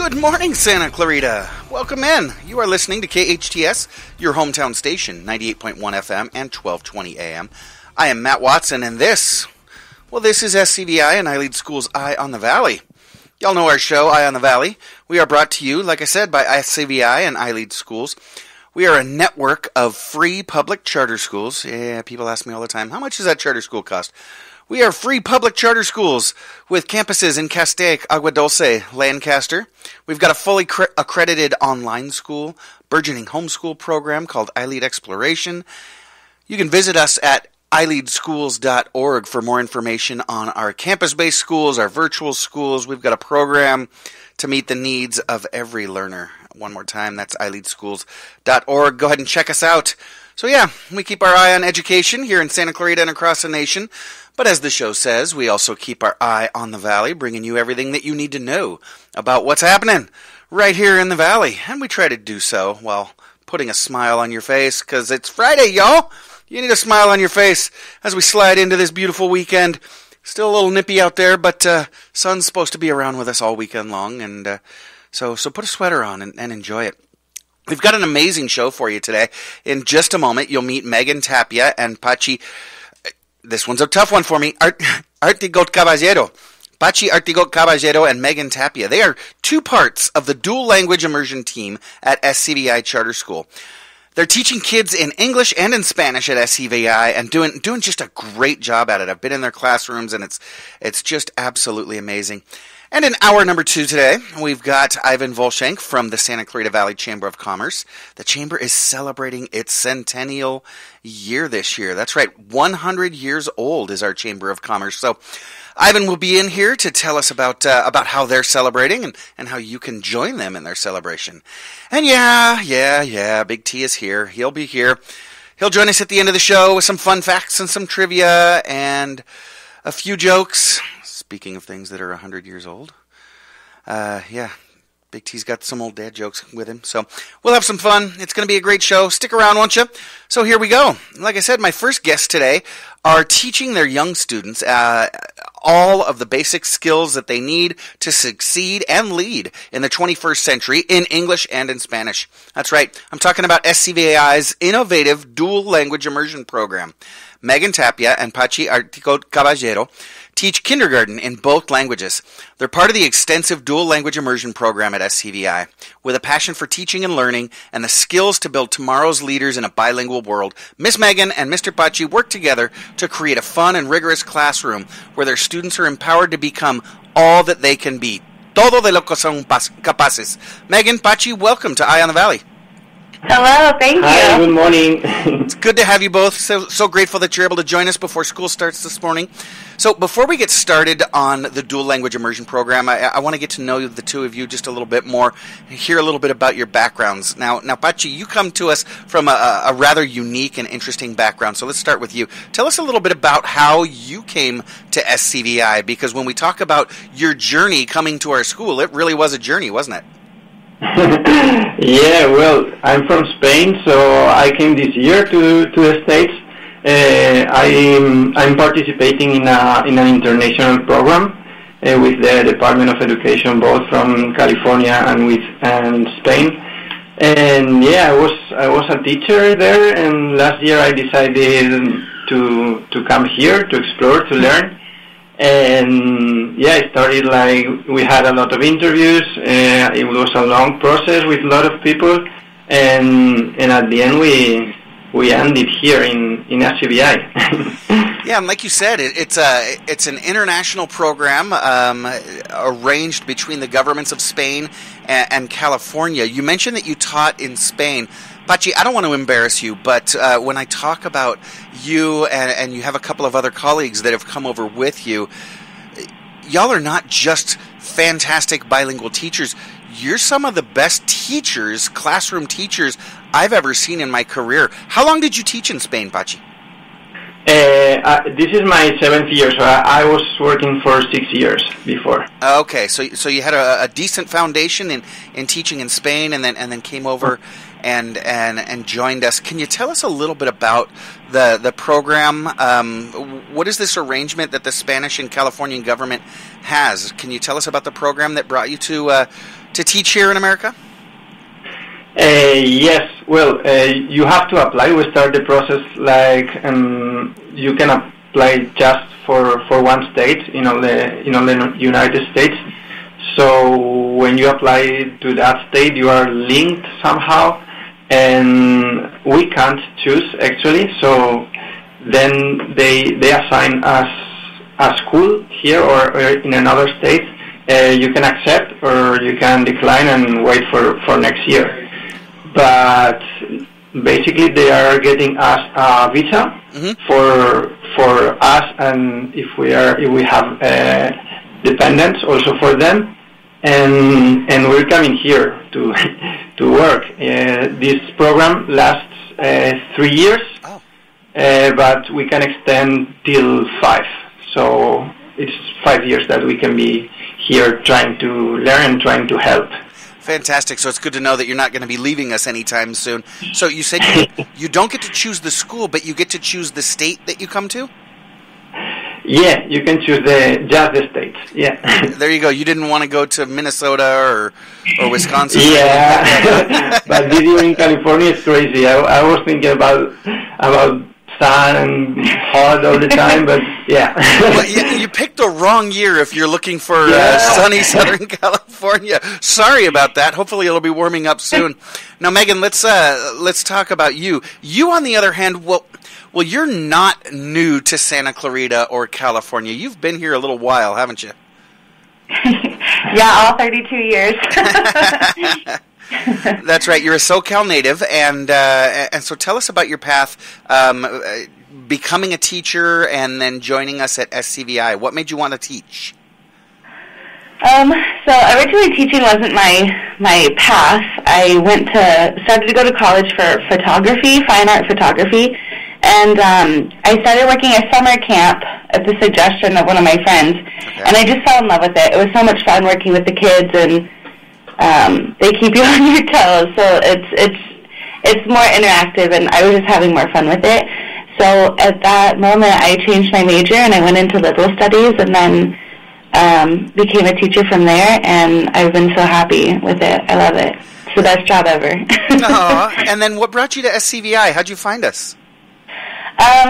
Good morning, Santa Clarita. Welcome in. You are listening to KHTS, your hometown station, 98.1 FM and 1220 AM. I am Matt Watson, and this is SCVi, and I lead schools Eye on the Valley. Y'all know our show, Eye on the Valley. We are brought to you, like I said, by SCVi and I Lead Schools. We are a network of free public charter schools. Yeah, people ask me all the time, how much does that charter school cost? We are free public charter schools with campuses in Castaic, Agua Dulce, Lancaster. We've got a fully accredited online school, burgeoning homeschool program called iLead Exploration. You can visit us at ileadschools.org for more information on our campus-based schools, our virtual schools. We've got a program to meet the needs of every learner. One more time, that's ileadschools.org. Go ahead and check us out. So yeah, we keep our eye on education here in Santa Clarita and across the nation. But as the show says, we also keep our eye on the Valley, bringing you everything that you need to know about what's happening right here in the Valley. And we try to do so while putting a smile on your face, because it's Friday, y'all. You need a smile on your face as we slide into this beautiful weekend. Still a little nippy out there, but sun's supposed to be around with us all weekend long, and so put a sweater on and enjoy it. We've got an amazing show for you today. In just a moment, you'll meet Megan Tapia and Pachi. This one's a tough one for me. Artigotcaballero. Pachi Artigotcaballero and Megan Tapia. They are two parts of the dual language immersion team at SCVi Charter School. They're teaching kids in English and in Spanish at SCVi and doing just a great job at it. I've been in their classrooms and it's just absolutely amazing. And in hour number 2 today, we've got Ivan Volshank from the Santa Clarita Valley Chamber of Commerce. The Chamber is celebrating its centennial year this year. That's right, 100 years old is our Chamber of Commerce. So Ivan will be in here to tell us about how they're celebrating and how you can join them in their celebration. And yeah, Big T is here. He'll be here. He'll join us at the end of the show with some fun facts and some trivia and a few jokes. Speaking of things that are 100 years old, Big T's got some old dad jokes with him, so we'll have some fun. It's going to be a great show. Stick around, won't you? So here we go. Like I said, my first guests today are teaching their young students all of the basic skills that they need to succeed and lead in the 21st century in English and in Spanish. That's right. I'm talking about SCVi's innovative dual language immersion program. Megan Tapia and Pachi Artigotcaballero teach kindergarten in both languages. They're part of the extensive dual language immersion program at SCVi. With a passion for teaching and learning and the skills to build tomorrow's leaders in a bilingual world, Miss Megan and Mr. Pachi work together to create a fun and rigorous classroom where their students are empowered to become all that they can be. Todo de lo que son capaces. Megan, Pachi, welcome to Eye on the Valley. Hello, thank you. Hi, good morning. It's good to have you both. So grateful that you're able to join us before school starts this morning. So before we get started on the dual language immersion program, I want to get to know the two of you just a little bit more, hear a little bit about your backgrounds. Now, Pachi, you come to us from a rather unique and interesting background. So let's start with you. Tell us a little bit about how you came to SCVi, because when we talk about your journey coming to our school, it really was a journey, wasn't it? Yeah, well, I'm from Spain, so I came this year to the States. I'm participating in an international program with the Department of Education, both from California and Spain. And yeah, I was a teacher there, and last year I decided to come here to explore, to learn. And yeah, it started we had a lot of interviews. It was a long process with a lot of people, and at the end we ended here in SCVi. Yeah, and like you said, it's an international program arranged between the governments of Spain and California. You mentioned that you taught in Spain. Pachi, I don't want to embarrass you, but when I talk about you and you have a couple of other colleagues that have come over with you, y'all are not just fantastic bilingual teachers. You're some of the best teachers, classroom teachers, I've ever seen in my career. How long did you teach in Spain, Pachi? This is my 7th year, so I was working for 6 years before. Okay, so you had a decent foundation in teaching in Spain, and then came over and joined us. Can you tell us a little bit about the program? What is this arrangement that the Spanish and Californian government has? Can you tell us about the program that brought you to to teach here in America? Yes. Well, you have to apply. We start the process you can apply just for one state in all the United States. So when you apply to that state, you are linked somehow, and we can't choose actually. So then they assign us a school here or in another state. You can accept or you can decline and wait for next year. But basically, they are getting us a visa for us, and if we have dependents also for them, and we're coming here to work. This program lasts 3 years, but we can extend till 5. So it's 5 years that we can be here trying to learn and trying to help. Fantastic. So it's good to know that you're not going to be leaving us anytime soon. So you said you don't get to choose the school, but you get to choose the state that you come to? Yeah, you can choose just the state. Yeah. There you go. You didn't want to go to Minnesota or Wisconsin. Yeah, but this year in California is crazy. I was thinking about sun and hot all the time, but yeah. Well, you picked the wrong year if you're looking for sunny Southern California. Sorry about that. Hopefully it'll be warming up soon. Now, Megan, let's talk about you. You, on the other hand, well, you're not new to Santa Clarita or California. You've been here a little while, haven't you? Yeah, all 32 years. That's right. You're a SoCal native, and so tell us about your path, becoming a teacher and then joining us at SCVi. What made you want to teach? So originally teaching wasn't my path. I started to go to college for photography, fine art photography, and I started working at summer camp at the suggestion of one of my friends, and I just fell in love with it. It was so much fun working with the kids, and they keep you on your toes, so it's more interactive, and I was just having more fun with it. So at that moment, I changed my major, and I went into liberal studies, and then became a teacher from there, and I've been so happy with it. I love it. It's the best job ever. Aww. And then what brought you to SCVi? How'd you find us?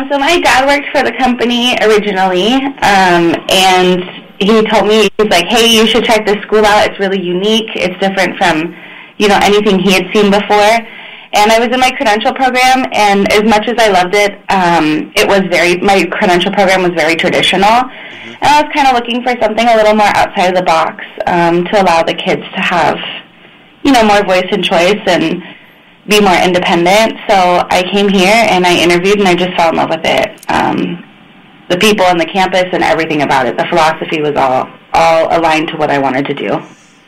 So my dad worked for the company originally, and he told me, he was like, hey, you should check this school out. It's really unique. It's different from, anything he had seen before. And I was in my credential program, and as much as I loved it, my credential program was very traditional. And I was kind of looking for something a little more outside of the box to allow the kids to have, more voice and choice and be more independent. So I came here and I interviewed, and I just fell in love with it. The people on the campus and everything about it. The philosophy was all aligned to what I wanted to do.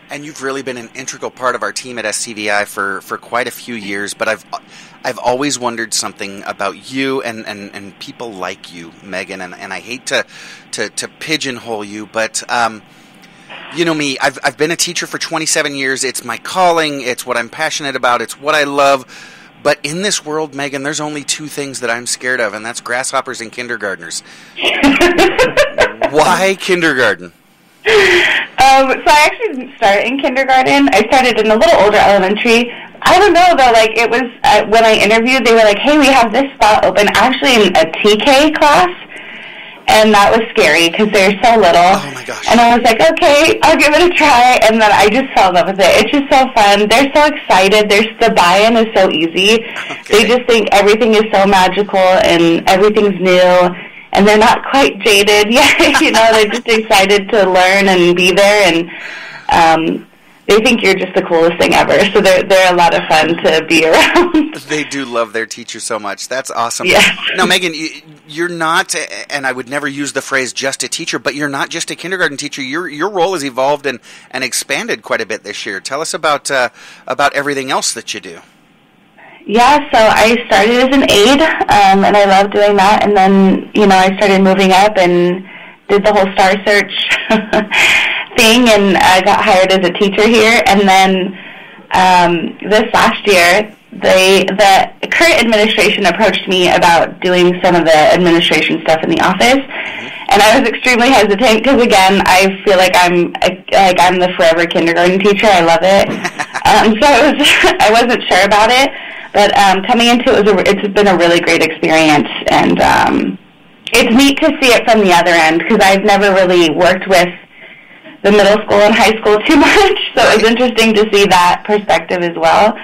And you've really been an integral part of our team at SCVi for quite a few years, but I've always wondered something about you and people like you, Megan, and I hate to pigeonhole you, but you know me, I've been a teacher for 27 years. It's my calling, it's what I'm passionate about, it's what I love. But in this world, Megan, there's only two things that I'm scared of, and that's grasshoppers and kindergartners. Why kindergarten? So I actually didn't start in kindergarten. I started in a little older elementary. I don't know, though, it was, when I interviewed, they were like, hey, we have this spot open, actually in a TK class. And that was scary because they're so little. Oh, my gosh. And I was like, okay, I'll give it a try. And then I just fell in love with it. It's just so fun. They're so excited. The buy-in is so easy. Okay. They just think everything is so magical and everything's new. And they're not quite jaded yet. They're just excited to learn and be there. And they think you're just the coolest thing ever. So they're a lot of fun to be around. They do love their teacher so much. That's awesome. Yeah. Now, Megan, you're not, and I would never use the phrase just a teacher, but you're not just a kindergarten teacher. Your role has evolved and expanded quite a bit this year. Tell us about everything else that you do. Yeah, so I started as an aide, and I love doing that. And then, I started moving up and did the whole Star Search thing, and I got hired as a teacher here. And then this last year, the current administration approached me about doing some of the administration stuff in the office, and I was extremely hesitant because, again, I feel like I'm the forever kindergarten teacher. I love it. So I wasn't sure about it, but coming into it, it's been a really great experience, and it's neat to see it from the other end because I've never really worked with the middle school and high school too much, so it was interesting to see that perspective as well.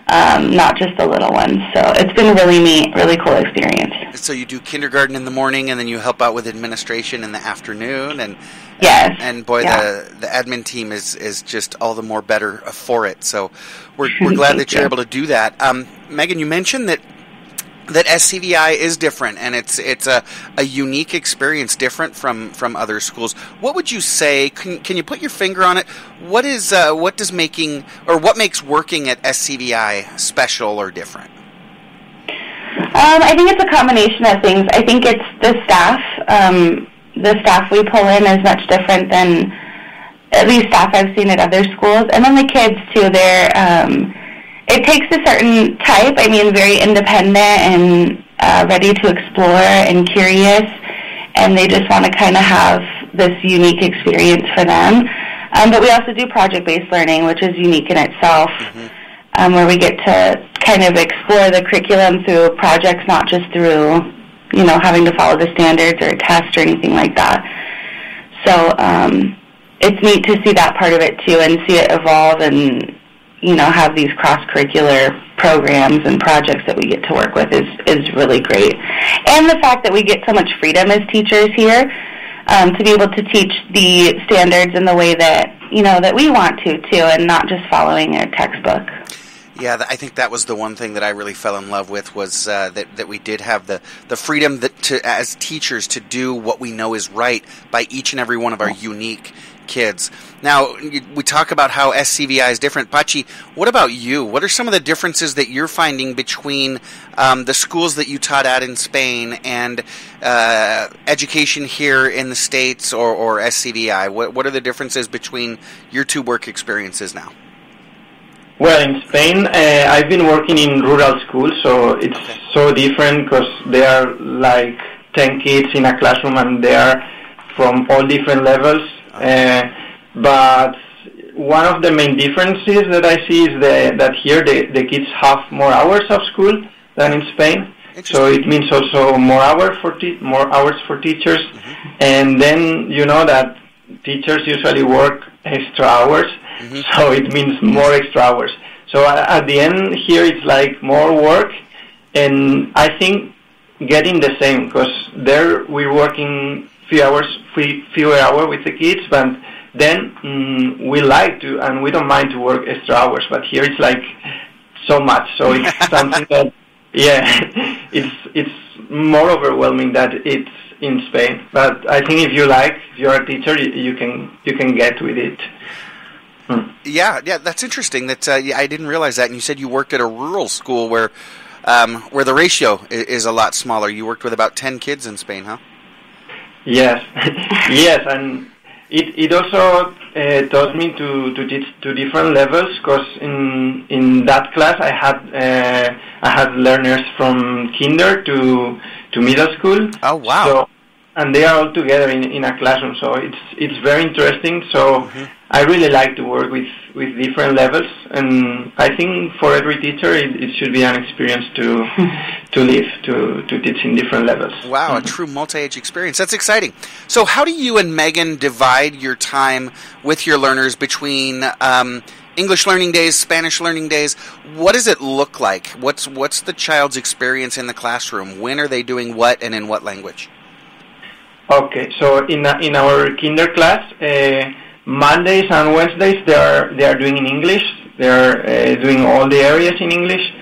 Not just the little ones. So it's been really neat, really cool experience. So you do kindergarten in the morning, and then you help out with administration in the afternoon, and yes, and boy, the admin team is just all the more better for it. So we're glad that you're able to do that. Megan, you mentioned that SCVi is different, and it's a unique experience, different from other schools. What would you say? Can you put your finger on it? What makes working at SCVi special or different? I think it's a combination of things. I think it's the staff. The staff we pull in is much different than at least staff I've seen at other schools, and then the kids too. It takes a certain type, very independent and ready to explore and curious, and they just want to kind of have this unique experience for them. But we also do project-based learning, which is unique in itself, where we get to kind of explore the curriculum through projects, not just through, having to follow the standards or a test or anything like that. So it's neat to see that part of it, too, and see it evolve and have these cross-curricular programs and projects that we get to work with is really great. And the fact that we get so much freedom as teachers here to be able to teach the standards in the way that, that we want to, too, and not just following a textbook. Yeah, I think that was the one thing that I really fell in love with was that we did have the freedom as teachers to do what we know is right by each and every one of our unique kids. Now, we talk about how SCVi is different. Pachi, what about you? What are some of the differences that you're finding between the schools that you taught at in Spain and education here in the States or SCVi? What are the differences between your two work experiences now? Well, in Spain, I've been working in rural schools, so it's so different because there are like 10 kids in a classroom and they are from all different levels. But one of the main differences that I see is that here the kids have more hours of school than in Spain. So it means also more hours for teachers. And then that teachers usually work extra hours. So it means more extra hours. So at the end here it's like more work, and I think getting the same, because there we're working fewer hours with the kids, but then we like to, and we don't mind to work extra hours, but here it's like so much. So it's something that, it's more overwhelming that it's in Spain. But I think if you're a teacher, you can get with it. Yeah, that's interesting. That I didn't realize that. And you said you worked at a rural school where the ratio is a lot smaller. You worked with about 10 kids in Spain, huh? Yes, yes, and it also taught me to teach to different levels, because in that class I had learners from kinder to middle school. Oh wow! So, and they are all together in a classroom, so it's very interesting. So I really like to work with different levels, and I think for every teacher it should be an experience to live, to teach in different levels. Wow, a true multi-age experience. That's exciting. So how do you and Megan divide your time with your learners between English learning days, Spanish learning days? What does it look like? What's the child's experience in the classroom? When are they doing what, and in what language? Okay, so in our kinder class, Mondays and Wednesdays they are doing in English. They are doing all the areas in English.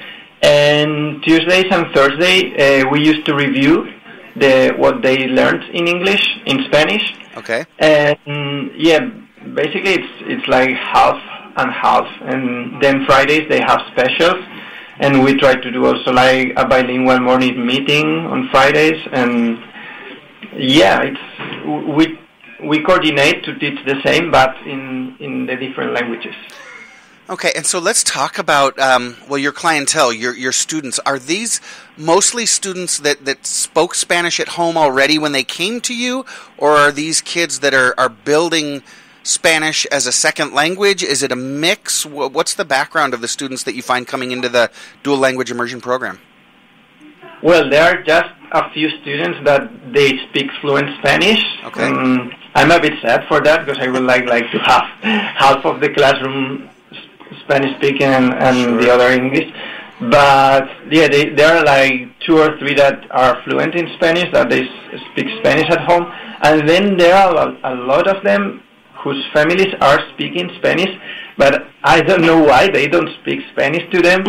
And Tuesdays and Thursday we used to review what they learned in English in Spanish. Okay. And basically it's like half and half. And then Fridays they have specials, and we try to do also like a bilingual morning meeting on Fridays. And we coordinate to teach the same, but in the different languages. Okay, and so let's talk about, your clientele, your students. Are these mostly students that spoke Spanish at home already when they came to you, or are these kids that are building Spanish as a second language? Is it a mix? What's the background of the students that you find coming into the dual language immersion program? Well, there are just a few students that they speak fluent Spanish. Okay. I'm a bit sad for that because I would like to have half of the classroom Spanish speaking and Sure. the other English. But yeah, there are like 2 or 3 that are fluent in Spanish, that they speak Spanish at home. And then there are a lot of them whose families are speaking Spanish, but I don't know why they don't speak Spanish to them.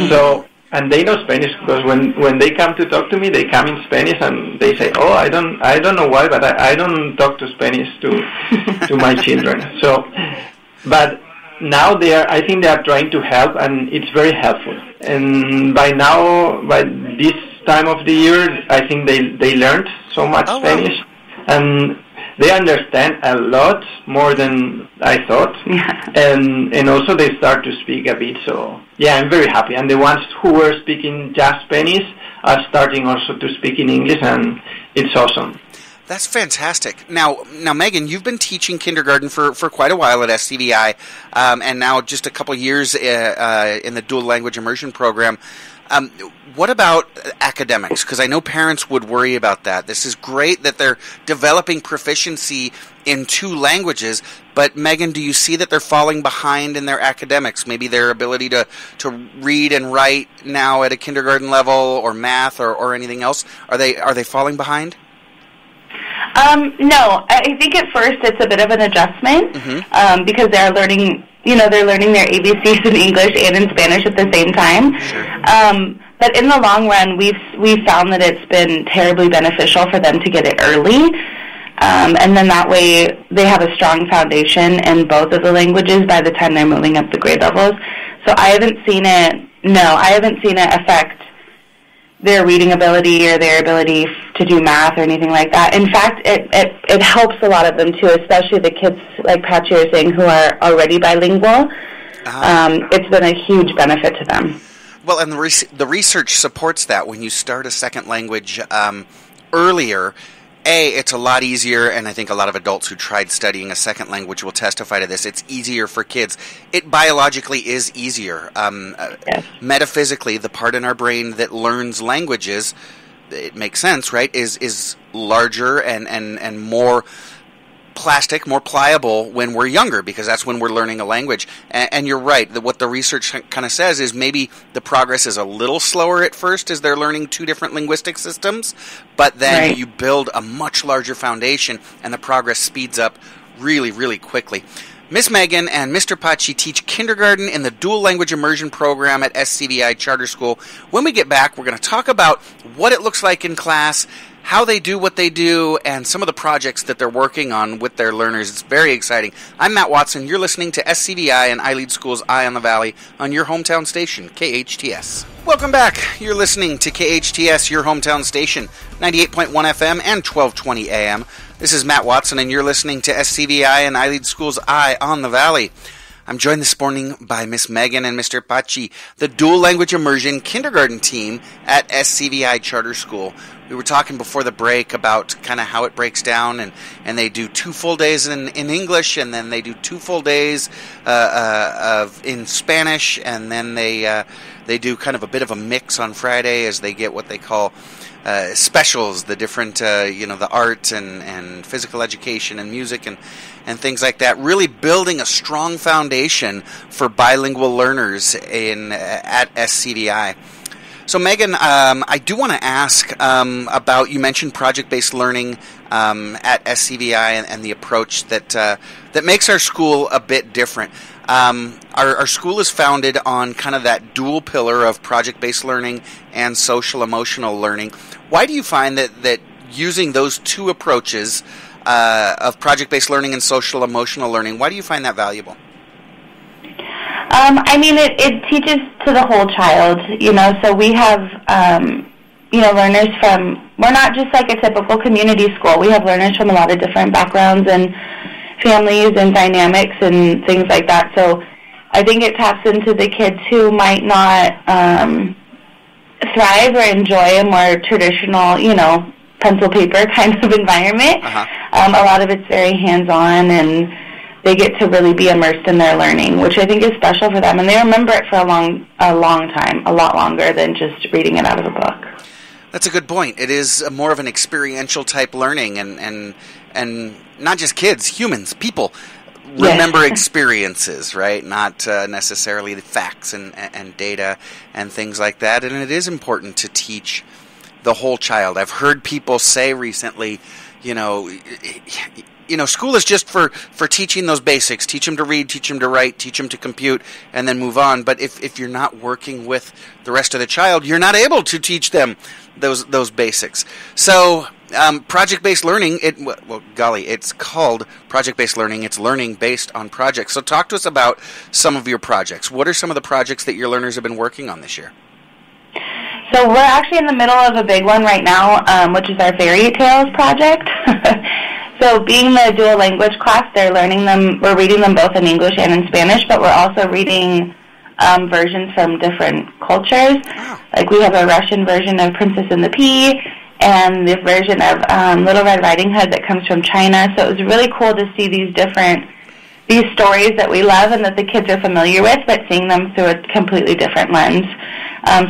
So, and they know Spanish because when they come to talk to me, they come in Spanish and they say, "Oh, I don't know why, but I don't talk to Spanish to my children." So, but now I think they are trying to help, and it's very helpful. And by this time of the year, I think they learned so much Spanish, and they understand a lot more than I thought, and also they start to speak a bit. So yeah, I'm very happy. And the ones who were speaking just Spanish are starting also to speak in English, and it's awesome. That's fantastic. Now, Megan, you've been teaching kindergarten for quite a while at SCVi, and now just a couple years in the dual language immersion program. What about academics? Because I know parents would worry about that. This is great that they're developing proficiency in 2 languages, but Megan, do you see that they're falling behind in their academics? Maybe their ability to read and write now at a kindergarten level, or math, or anything else? Are they falling behind? No, I think at first it's a bit of an adjustment because they're learning their ABCs in English and in Spanish at the same time. Sure. But in the long run, we've found that it's been terribly beneficial for them to get it early, and then that way they have a strong foundation in both of the languages by the time they're moving up the grade levels. So I haven't seen it affect their reading ability or their ability to do math or anything like that. In fact, it helps a lot of them too, especially the kids, like Pachi was saying, who are already bilingual. It's been a huge benefit to them. Well, and the research supports that. When you start a second language earlier, it's a lot easier, and I think a lot of adults who tried studying a second language will testify to this. It's easier for kids. It biologically is easier. Yes. Metaphysically, the part in our brain that learns languages, it makes sense, right, is larger and more plastic, more pliable when we're younger, because that's when we're learning a language. And you're right, what the research kind of says is maybe the progress is a little slower at first as they're learning 2 different linguistic systems, but then you build a much larger foundation and the progress speeds up really, really quickly. Miss Megan and Mr. Pachi teach kindergarten in the dual language immersion program at SCVi Charter School. When we get back, we're going to talk about what it looks like in class, how they do what they do, and some of the projects that they're working on with their learners. It's very exciting. I'm Matt Watson. You're listening to SCVi and iLead School's Eye on the Valley on your hometown station, KHTS. Welcome back. You're listening to KHTS, your hometown station, 98.1 FM and 1220 AM. This is Matt Watson, and you're listening to SCVi and iLead School's Eye on the Valley. I'm joined this morning by Miss Megan and Mr. Pachi, the dual language immersion kindergarten team at SCVi Charter School. We were talking before the break about kind of how it breaks down, and they do 2 full days in English, and then they do 2 full days in Spanish, and then they do kind of a bit of a mix on Friday as they get what they call specials, the different, the art and physical education and music and things like that, really building a strong foundation for bilingual learners at SCVi. So, Megan, I do want to ask about, you mentioned project-based learning at SCVi and the approach that makes our school a bit different. Our school is founded on kind of that dual pillar of project-based learning and social-emotional learning. Why do you find that using those 2 approaches of project-based learning and social-emotional learning, why do you find that valuable? It teaches to the whole child, so we have, learners we're not just like a typical community school. We have learners from a lot of different backgrounds and families and dynamics and things like that. So I think it taps into the kids who might not thrive or enjoy a more traditional, pencil paper kind of environment. A lot of it's very hands-on, and they get to really be immersed in their learning, which I think is special for them, and they remember it for a long time, a lot longer than just reading it out of a book. That's a good point. It is more of an experiential type learning, and not just kids, humans, people remember experiences, right? Not necessarily the facts and data and things like that. And it is important to teach the whole child. I've heard people say recently, school is just for teaching those basics. Teach them to read, teach them to write, teach them to compute, and then move on. But if you're not working with the rest of the child, you're not able to teach them those basics. So project-based learning, it's called project-based learning. It's learning based on projects. So talk to us about some of your projects. What are some of the projects that your learners have been working on this year? So we're actually in the middle of a big one right now, which is our fairy tales project. So being the dual language class, we're reading them both in English and in Spanish, but we're also reading versions from different cultures. Like we have a Russian version of Princess and the Pea, and the version of Little Red Riding Hood that comes from China. So it was really cool to see these stories that we love and that the kids are familiar with, but seeing them through a completely different lens.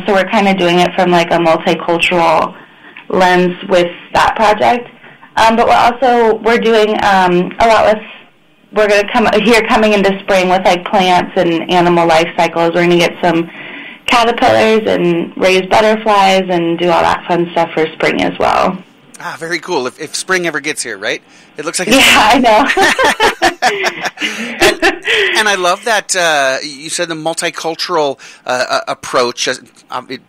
So we're kind of doing it from like a multicultural lens with that project. But we're doing a lot with, we're going to coming into spring with like plants and animal life cycles. We're going to get some caterpillars and raise butterflies and do all that fun stuff for spring as well. Very cool. If spring ever gets here, right? It looks like I know. and I love that you said the multicultural approach. It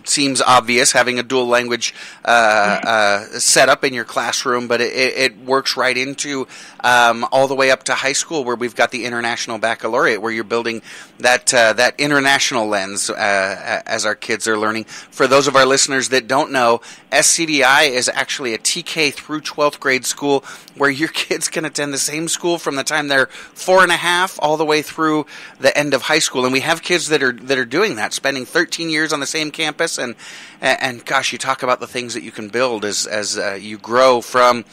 seems obvious having a dual language setup in your classroom, but it works right into all the way up to high school, where we've got the International Baccalaureate, where you're building that international lens as our kids are learning. For those of our listeners that don't know, SCVi is actually a TK through 12th grade school where your kids can attend the same school from the time they're 4.5 all the way through the end of high school. And we have kids that are doing that, spending 13 years on the same campus. And gosh, you talk about the things that you can build as you grow from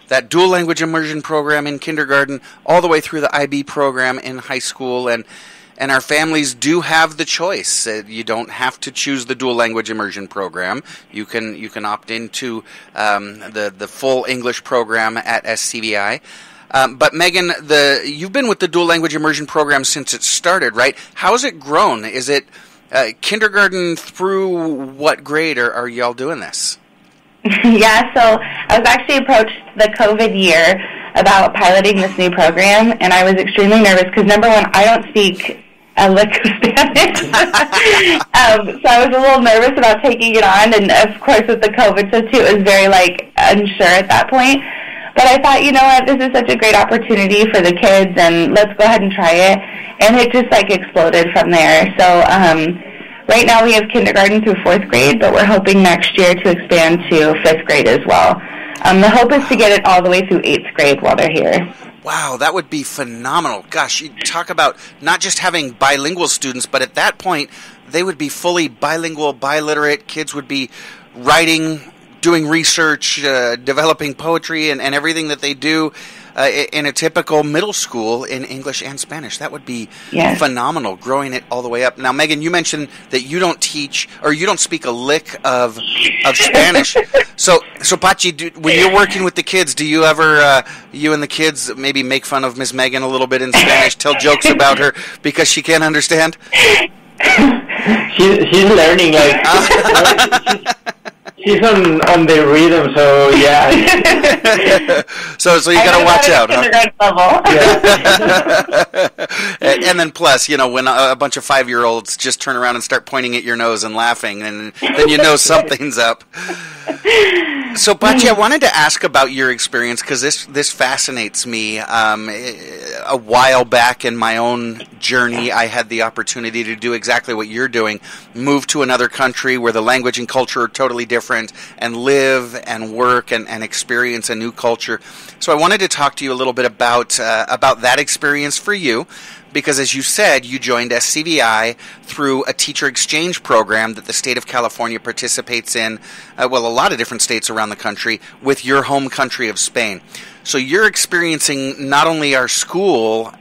that dual language immersion program in kindergarten all the way through the IB program in high school. And our families do have the choice. You don't have to choose the dual language immersion program. You can opt into the full English program at SCVi. But Megan, you've been with the dual language immersion program since it started, right? How has it grown? Is it kindergarten through what grade are y'all doing this? Yeah, so I was actually approached the COVID year about piloting this new program, and I was extremely nervous because, number one, I don't speak a lick of Spanish. So I was a little nervous about taking it on, and of course with the COVID stuff too, it was very unsure at that point. But I thought, you know what, this is such a great opportunity for the kids, and let's go ahead and try it. And it just exploded from there. So right now we have kindergarten through 4th grade, but we're hoping next year to expand to 5th grade as well. The hope is to get it all the way through 8th grade while they're here. Wow, that would be phenomenal. Gosh, you talk about not just having bilingual students, but at that point, they would be fully bilingual, biliterate. Kids would be writing, doing research, developing poetry, and everything that they do in a typical middle school in English and Spanish. That would be phenomenal, growing it all the way up. Now, Megan, you mentioned that you don't teach, or you don't speak a lick of Spanish. So Pachi, when you're working with the kids, do you ever, you and the kids maybe make fun of Miss Megan a little bit in Spanish, tell jokes about her because she can't understand? She's learning, she's on the rhythm, so yeah. so you gotta watch out, huh? Yeah. And then plus, when a bunch of 5-year-olds just turn around and start pointing at your nose and laughing, and then you know something's up. So, Pachi, I wanted to ask about your experience because this fascinates me. A while back in my own journey, I had the opportunity to do exactly what you're doing, move to another country where the language and culture are totally different, and live and work and experience a new culture. So I wanted to talk to you a little bit about that experience for you. because, as you said, you joined SCVi through a teacher exchange program that the state of California participates in, a lot of different states around the country, with your home country of Spain. So you're experiencing not only our school,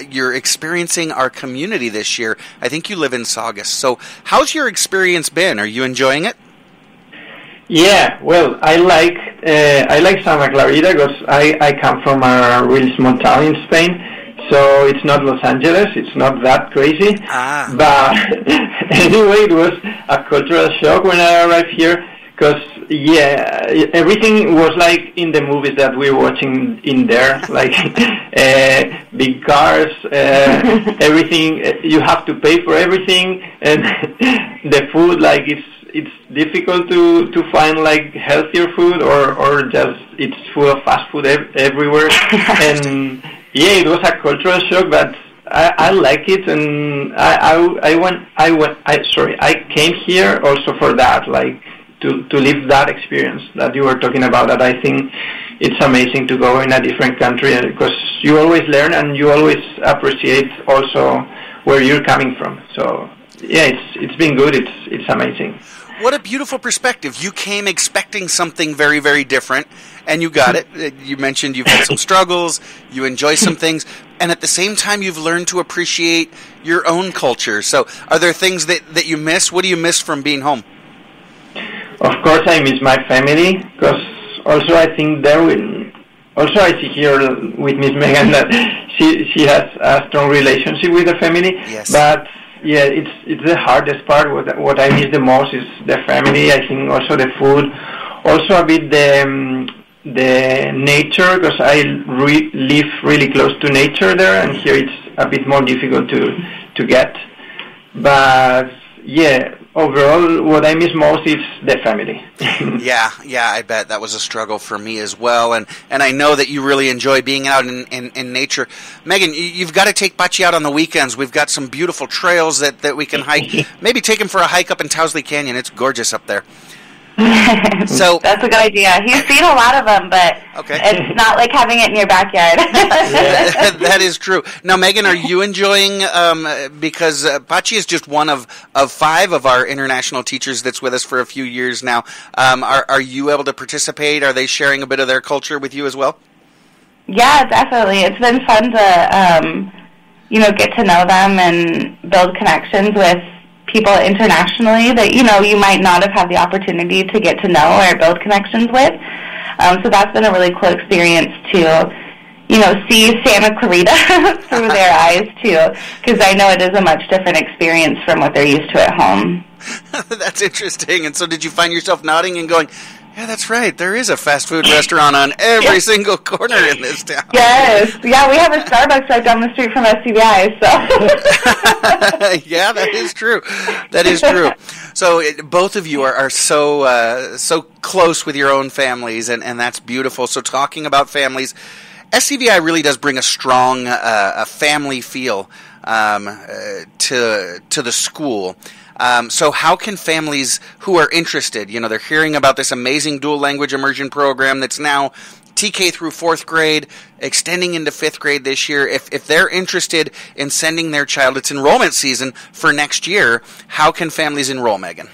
you're experiencing our community this year. I think you live in Saugus. So how's your experience been? Are you enjoying it? Yeah, well, I like Santa Clarita because I come from a really small town in Spain, so it's not Los Angeles, it's not that crazy. But anyway, it was a cultural shock when I arrived here because, everything was like in the movies that we were watching in there, like big cars, everything, you have to pay for everything, and the food, like, it's difficult to find like healthier food or just it's full of fast food everywhere. And it was a cultural shock, but I like it, and I came here also for that, like to live that experience that you were talking about. That I think it's amazing to go in a different country because you always learn and you always appreciate also where you're coming from. So it's been good. It's amazing. What a beautiful perspective. You came expecting something very, very different, and you got it. You mentioned you've had some struggles, you enjoy some things, and at the same time you've learned to appreciate your own culture. So are there things that you miss? What do you miss from being home? Of course I miss my family, because also I think also I see here with Miss Megan that she has a strong relationship with the family. Yes. But yeah, it's the hardest part. What I miss the most is the family. I think also the food, also a bit the nature, because I live really close to nature there, and here it's a bit more difficult to get. But yeah, overall, what I miss most is the family. Yeah, I bet that was a struggle for me as well, and I know that you really enjoy being out in nature. Megan, you've got to take Pachi out on the weekends. We've got some beautiful trails that we can hike. Maybe take him for a hike up in Towsley Canyon. It's gorgeous up there. So that's a good idea. He's seen a lot of them, but It's not like having it in your backyard. That is true. Now, Megan, are you enjoying, because Pachi is just one of 5 of our international teachers that's with us for a few years now. Are you able to participate? Are they sharing a bit of their culture with you as well? Yeah, definitely. It's been fun to, get to know them and build connections with people internationally that, you might not have had the opportunity to get to know or build connections with. So that's been a really cool experience to, see Santa Clarita through their eyes, too, because I know it is a much different experience from what they're used to at home. That's interesting. And so did you find yourself nodding and going, yeah, that's right, there is a fast food restaurant on every single corner in this town? Yes. Yeah, we have a Starbucks right down the street from SCVi, so. Yeah, that is true. That is true. So both of you are so close with your own families, and that's beautiful. So talking about families, SCVi really does bring a strong family feel to the school. So how can families who are interested, they're hearing about this amazing dual language immersion program that's now TK through 4th grade, extending into 5th grade this year, if they're interested in sending their child, it's enrollment season for next year, how can families enroll, Megan?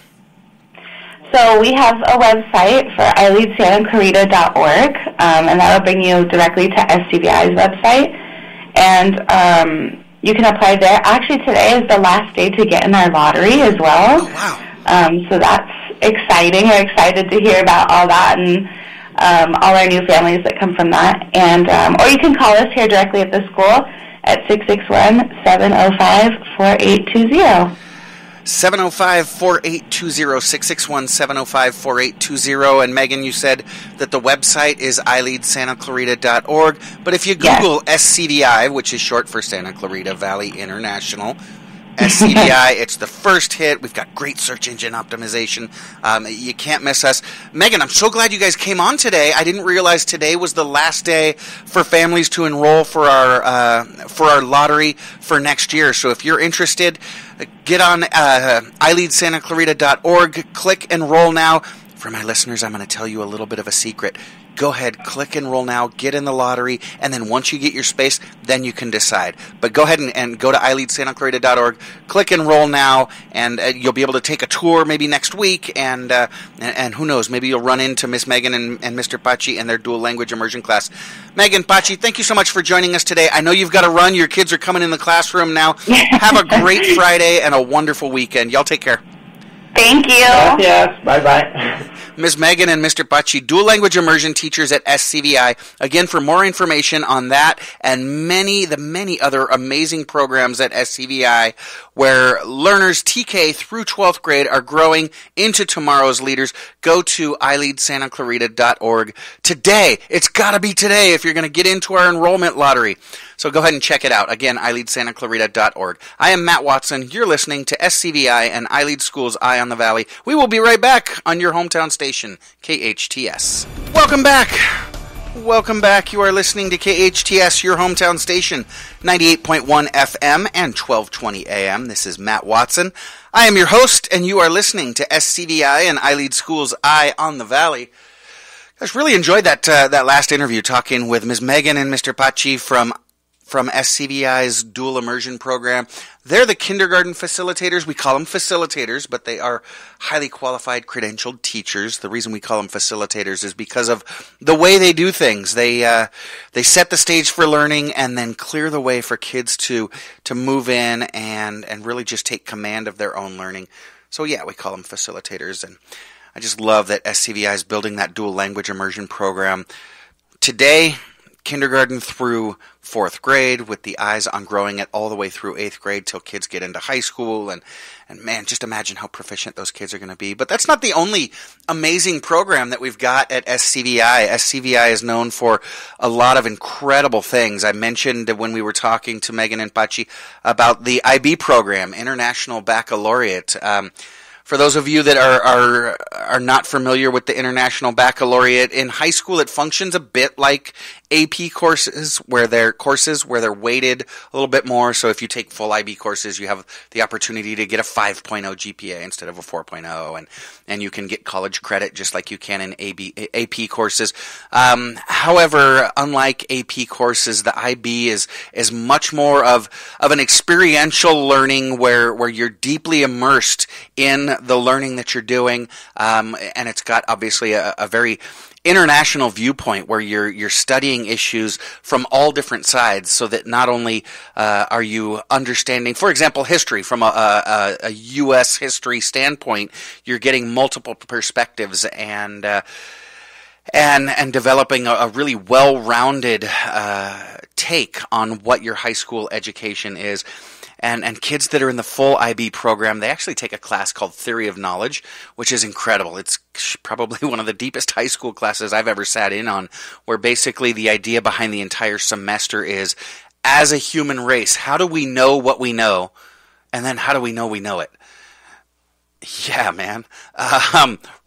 So we have a website for ileadsantaclarita.org, and that will bring you directly to SCVi's website. And you can apply there. Actually, today is the last day to get in our lottery as well. Oh, wow. So that's exciting. We're excited to hear about all that and all our new families that come from that. And or you can call us here directly at the school at 661-705-4820. 705-4820, 661-705-4820. And Megan, you said that the website is ileadsantaclarita.org. But if you Google SCVi, which is short for Santa Clarita Valley International, SCVi, it's the first hit. We've got great search engine optimization. You can't miss us. Megan, I'm so glad you guys came on today. I didn't realize today was the last day for families to enroll for our lottery for next year. So if you're interested, get on ileadsantaclarita.org, click enroll now. For my listeners, I'm going to tell you a little bit of a secret. go ahead, click enroll now, get in the lottery, and then once you get your space, then you can decide. But go ahead and go to ileadsantaclarita.org, click enroll now, and you'll be able to take a tour maybe next week, and who knows, maybe you'll run into Miss Megan and Mr. Pachi in their dual language immersion class. Megan, Pachi, thank you so much for joining us today. I know you've got to run. Your kids are coming in the classroom now. Have a great Friday and a wonderful weekend. Y'all take care. Thank you. Gracias. Bye-bye. Ms. Megan and Mr. Pachi, dual language immersion teachers at SCVi. Again, for more information on that and the many other amazing programs at SCVi where learners TK through 12th grade are growing into tomorrow's leaders, go to ileadsantaclarita.org today. It's got to be today if you're going to get into our enrollment lottery. So go ahead and check it out. Again, ileadsantaclarita.org. I am Matt Watson. You're listening to SCVi and iLead School's Eye on the Valley. We will be right back on your hometown station, KHTS. Welcome back. Welcome back. You are listening to KHTS, your hometown station, 98.1 FM and 1220 AM. This is Matt Watson. I am your host, and you are listening to SCVi and iLead School's Eye on the Valley. I just really enjoyed that last interview talking with Ms. Megan and Mr. Pachi from SCVi's dual immersion program. They're the kindergarten facilitators. We call them facilitators, but they are highly qualified, credentialed teachers. The reason we call them facilitators is because of the way they do things. They set the stage for learning and then clear the way for kids to move in and really just take command of their own learning. So yeah, we call them facilitators. And I just love that SCVi is building that dual language immersion program. Today, kindergarten through 4th grade, with the eyes on growing it all the way through 8th grade till kids get into high school. And man, just imagine how proficient those kids are going to be. But that's not the only amazing program that we've got at SCVi. SCVi is known for a lot of incredible things. I mentioned when we were talking to Megan and Pachi about the IB program, International Baccalaureate. For those of you that are not familiar with the International Baccalaureate, in high school it functions a bit like AP courses where they're weighted a little bit more. So if you take full IB courses, you have the opportunity to get a 5.0 GPA instead of a 4.0, and you can get college credit just like you can in AP courses. However, unlike AP courses, the IB is much more of an experiential learning where you're deeply immersed in the learning that you're doing, and it's got obviously a very international viewpoint where you're studying issues from all different sides, so that not only are you understanding, for example, history from a U.S. history standpoint, you're getting multiple perspectives and developing a really well-rounded take on what your high school education is. And kids that are in the full IB program, they actually take a class called Theory of Knowledge, which is incredible. It's probably one of the deepest high school classes I've ever sat in on, where basically the idea behind the entire semester is, as a human race, how do we know what we know? And then how do we know it? Yeah, man.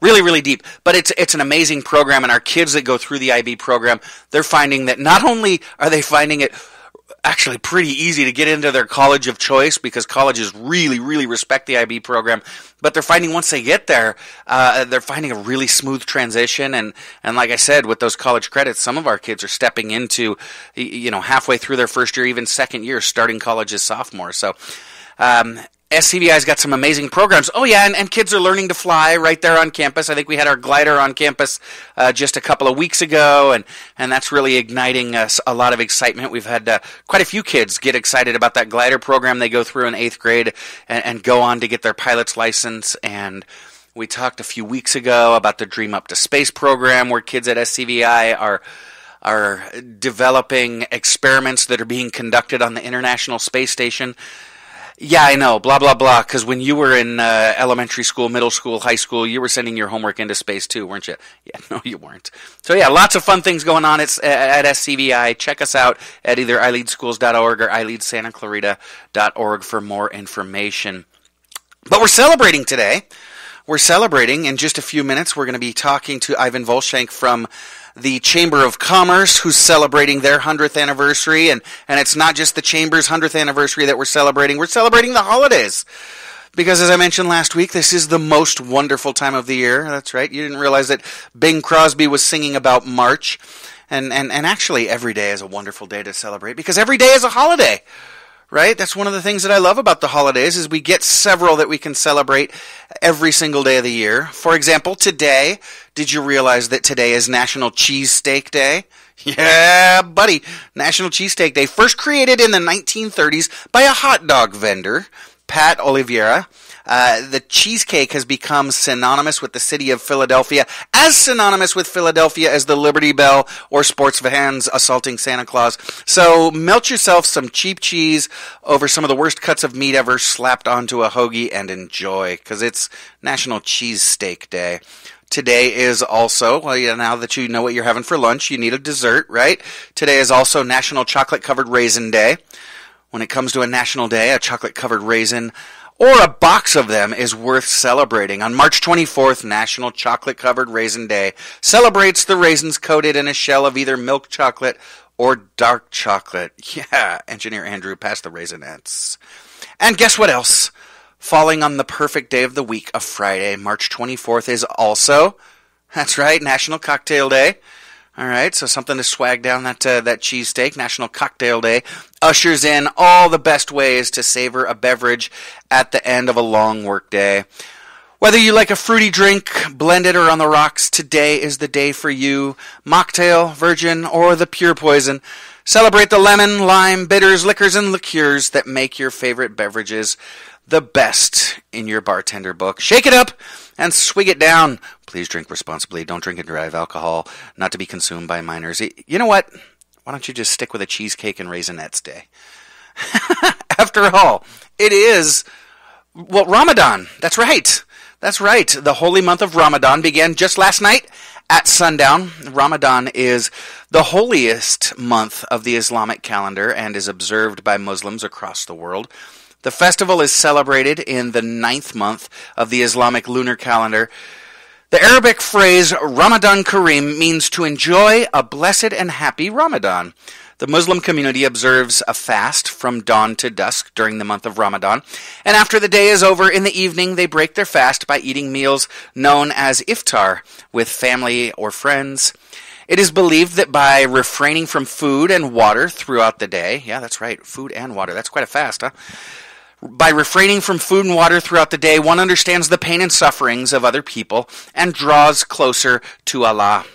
Really, really deep. But it's an amazing program, and our kids that go through the IB program, they're finding that not only are they finding it actually pretty easy to get into their college of choice, because colleges really, really respect the IB program, but they're finding once they get there, they're finding a really smooth transition. And like I said, with those college credits, some of our kids are stepping into, halfway through their first year, even second year, starting college as sophomores. So, SCVi's got some amazing programs. Oh yeah, and kids are learning to fly right there on campus. I think we had our glider on campus just a couple of weeks ago, and that's really igniting us a lot of excitement. We've had quite a few kids get excited about that glider program they go through in 8th grade and go on to get their pilot's license. And we talked a few weeks ago about the Dream Up to Space program, where kids at SCVi are developing experiments that are being conducted on the International Space Station. Yeah, I know, blah, blah, blah, because when you were in elementary school, middle school, high school, you were sending your homework into space too, weren't you? Yeah, no, you weren't. So yeah, lots of fun things going on at SCVi. Check us out at either ileadschools.org or ileadsantaclarita.org for more information. But we're celebrating today. We're celebrating. In just a few minutes, we're going to be talking to Ivan Volshank from the Chamber of Commerce, who's celebrating their 100th anniversary. And it's not just the Chamber's 100th anniversary that we're celebrating the holidays. Because as I mentioned last week, this is the most wonderful time of the year. That's right. You didn't realize that Bing Crosby was singing about March. And actually, every day is a wonderful day to celebrate because every day is a holiday. Right? That's one of the things that I love about the holidays is we get several that we can celebrate every single day of the year. For example, today, did you realize that today is National Cheesesteak Day? Yeah, buddy. National Cheesesteak Day. First created in the 1930s by a hot dog vendor, Pat Oliveira. The cheesecake has become synonymous with the city of Philadelphia, as synonymous with Philadelphia as the Liberty Bell or sports fans assaulting Santa Claus. So melt yourself some cheap cheese over some of the worst cuts of meat ever slapped onto a hoagie and enjoy, because it's National Cheesesteak Day. Today is also, now that you know what you're having for lunch, you need a dessert, right? Today is also National Chocolate-Covered Raisin Day. When it comes to a national day, a chocolate-covered raisin or a box of them is worth celebrating. On March 24th, National Chocolate-Covered Raisin Day celebrates the raisins coated in a shell of either milk chocolate or dark chocolate. Yeah, Engineer Andrew, pass the Raisinets. And guess what else? Falling on the perfect day of the week, a Friday, March 24th, is also, that's right, National Cocktail Day. All right, so something to swag down that cheesesteak. National Cocktail Day ushers in all the best ways to savor a beverage at the end of a long work day. Whether you like a fruity drink, blended or on the rocks, today is the day for you. Mocktail, virgin, or the pure poison. Celebrate the lemon, lime, bitters, liquors, and liqueurs that make your favorite beverages the best in your bartender book. Shake it up and swig it down. Please drink responsibly. Don't drink and drive. Alcohol not to be consumed by minors. You know what? Why don't you just stick with a cheesecake and Raisinets day? After all, it is, Ramadan. That's right. That's right. The holy month of Ramadan began just last night at sundown. Ramadan is the holiest month of the Islamic calendar and is observed by Muslims across the world. The festival is celebrated in the 9th month of the Islamic lunar calendar. The Arabic phrase Ramadan Kareem means to enjoy a blessed and happy Ramadan. The Muslim community observes a fast from dawn to dusk during the month of Ramadan, and after the day is over in the evening, they break their fast by eating meals known as iftar with family or friends. It is believed that by refraining from food and water throughout the day, yeah, that's right, food and water, that's quite a fast, huh? By refraining from food and water throughout the day, one understands the pain and sufferings of other people and draws closer to Allah.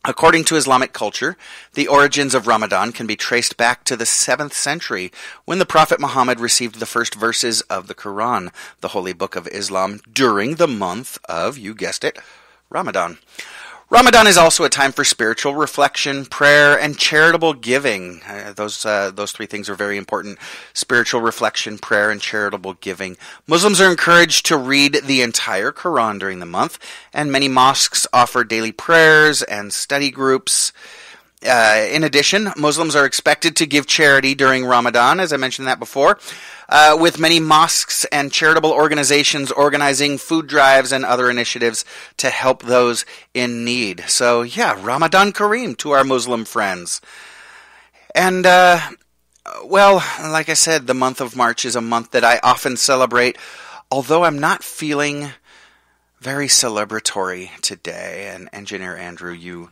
According to Islamic culture, the origins of Ramadan can be traced back to the 7th century, when the Prophet Muhammad received the first verses of the Quran, the holy book of Islam, during the month of, you guessed it, Ramadan. Ramadan is also a time for spiritual reflection, prayer, and charitable giving. Those three things are very important. Spiritual reflection, prayer, and charitable giving. Muslims are encouraged to read the entire Quran during the month, and many mosques offer daily prayers and study groups. In addition, Muslims are expected to give charity during Ramadan, as I mentioned that before, with many mosques and charitable organizations organizing food drives and other initiatives to help those in need. So, yeah, Ramadan Kareem to our Muslim friends. And, like I said, the month of March is a month that I often celebrate, although I'm not feeling very celebratory today. And Engineer Andrew, you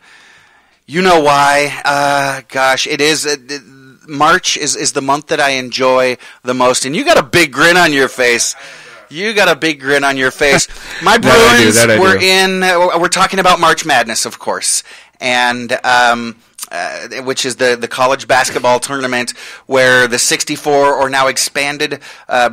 know why. It is... March is the month that I enjoy the most, and you got a big grin on your face. You got a big grin on your face. My Bruins we're talking about March Madness, of course, and which is the college basketball tournament where the 64 or now expanded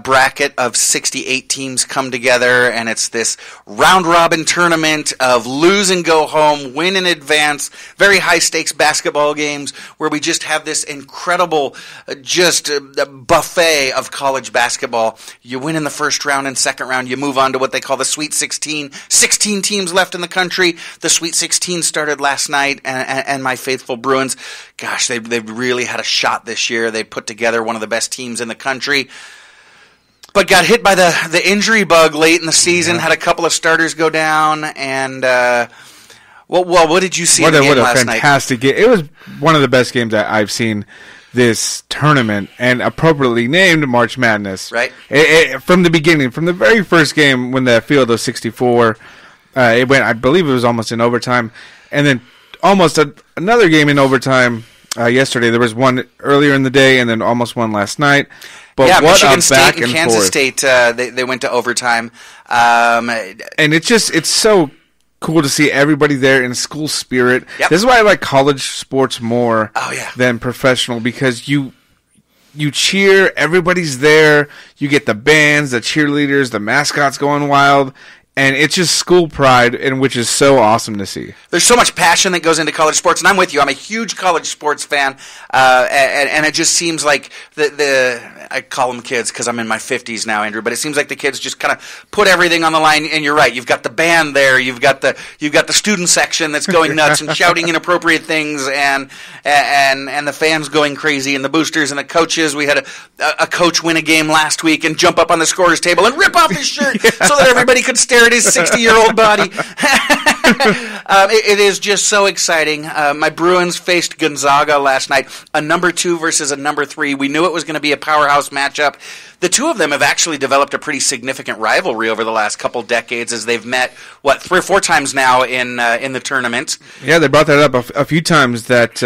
bracket of 68 teams come together, and it's this round-robin tournament of lose and go home, win and advance, very high-stakes basketball games where we just have this incredible buffet of college basketball. You win in the first round and second round, you move on to what they call the Sweet 16. 16 teams left in the country. The Sweet 16 started last night, and my faithful Bruins, gosh, they really had a shot this year. They put together one of the best teams in the country, but got hit by the injury bug late in the season, had a couple of starters go down, and what did you see in the game last night? What a fantastic game. It was one of the best games that I've seen this tournament, and appropriately named March Madness. Right. From the beginning, from the very first game when the field of 64, it went, I believe it was almost in overtime, and then almost another game in overtime yesterday. There was one earlier in the day and then almost one last night. But yeah, what Michigan a State back and and Kansas forth. State, they went to overtime. And it's so cool to see everybody there in school spirit. Yep. This is why I like college sports more yeah. than professional, because you cheer, everybody's there, you get the bands, the cheerleaders, the mascots going wild, and it's just school pride, and which is so awesome to see. There's so much passion that goes into college sports, and I'm with you. I'm a huge college sports fan, and it just seems like I call them kids because I'm in my 50s now, Andrew. But it seems like the kids just kind of put everything on the line. And you're right. You've got the band there. You've got the student section that's going nuts and shouting inappropriate things, and the fans going crazy, and the boosters and the coaches. We had a coach win a game last week and jump up on the scorer's table and rip off his shirt so that everybody could stare at his 60-year-old body. It is just so exciting. My Bruins faced Gonzaga last night, a number 2 versus a number 3. We knew it was going to be a powerhouse matchup. The two of them have actually developed a pretty significant rivalry over the last couple decades, as they've met 3 or 4 times now in the tournament. Yeah, they brought that up a few times. That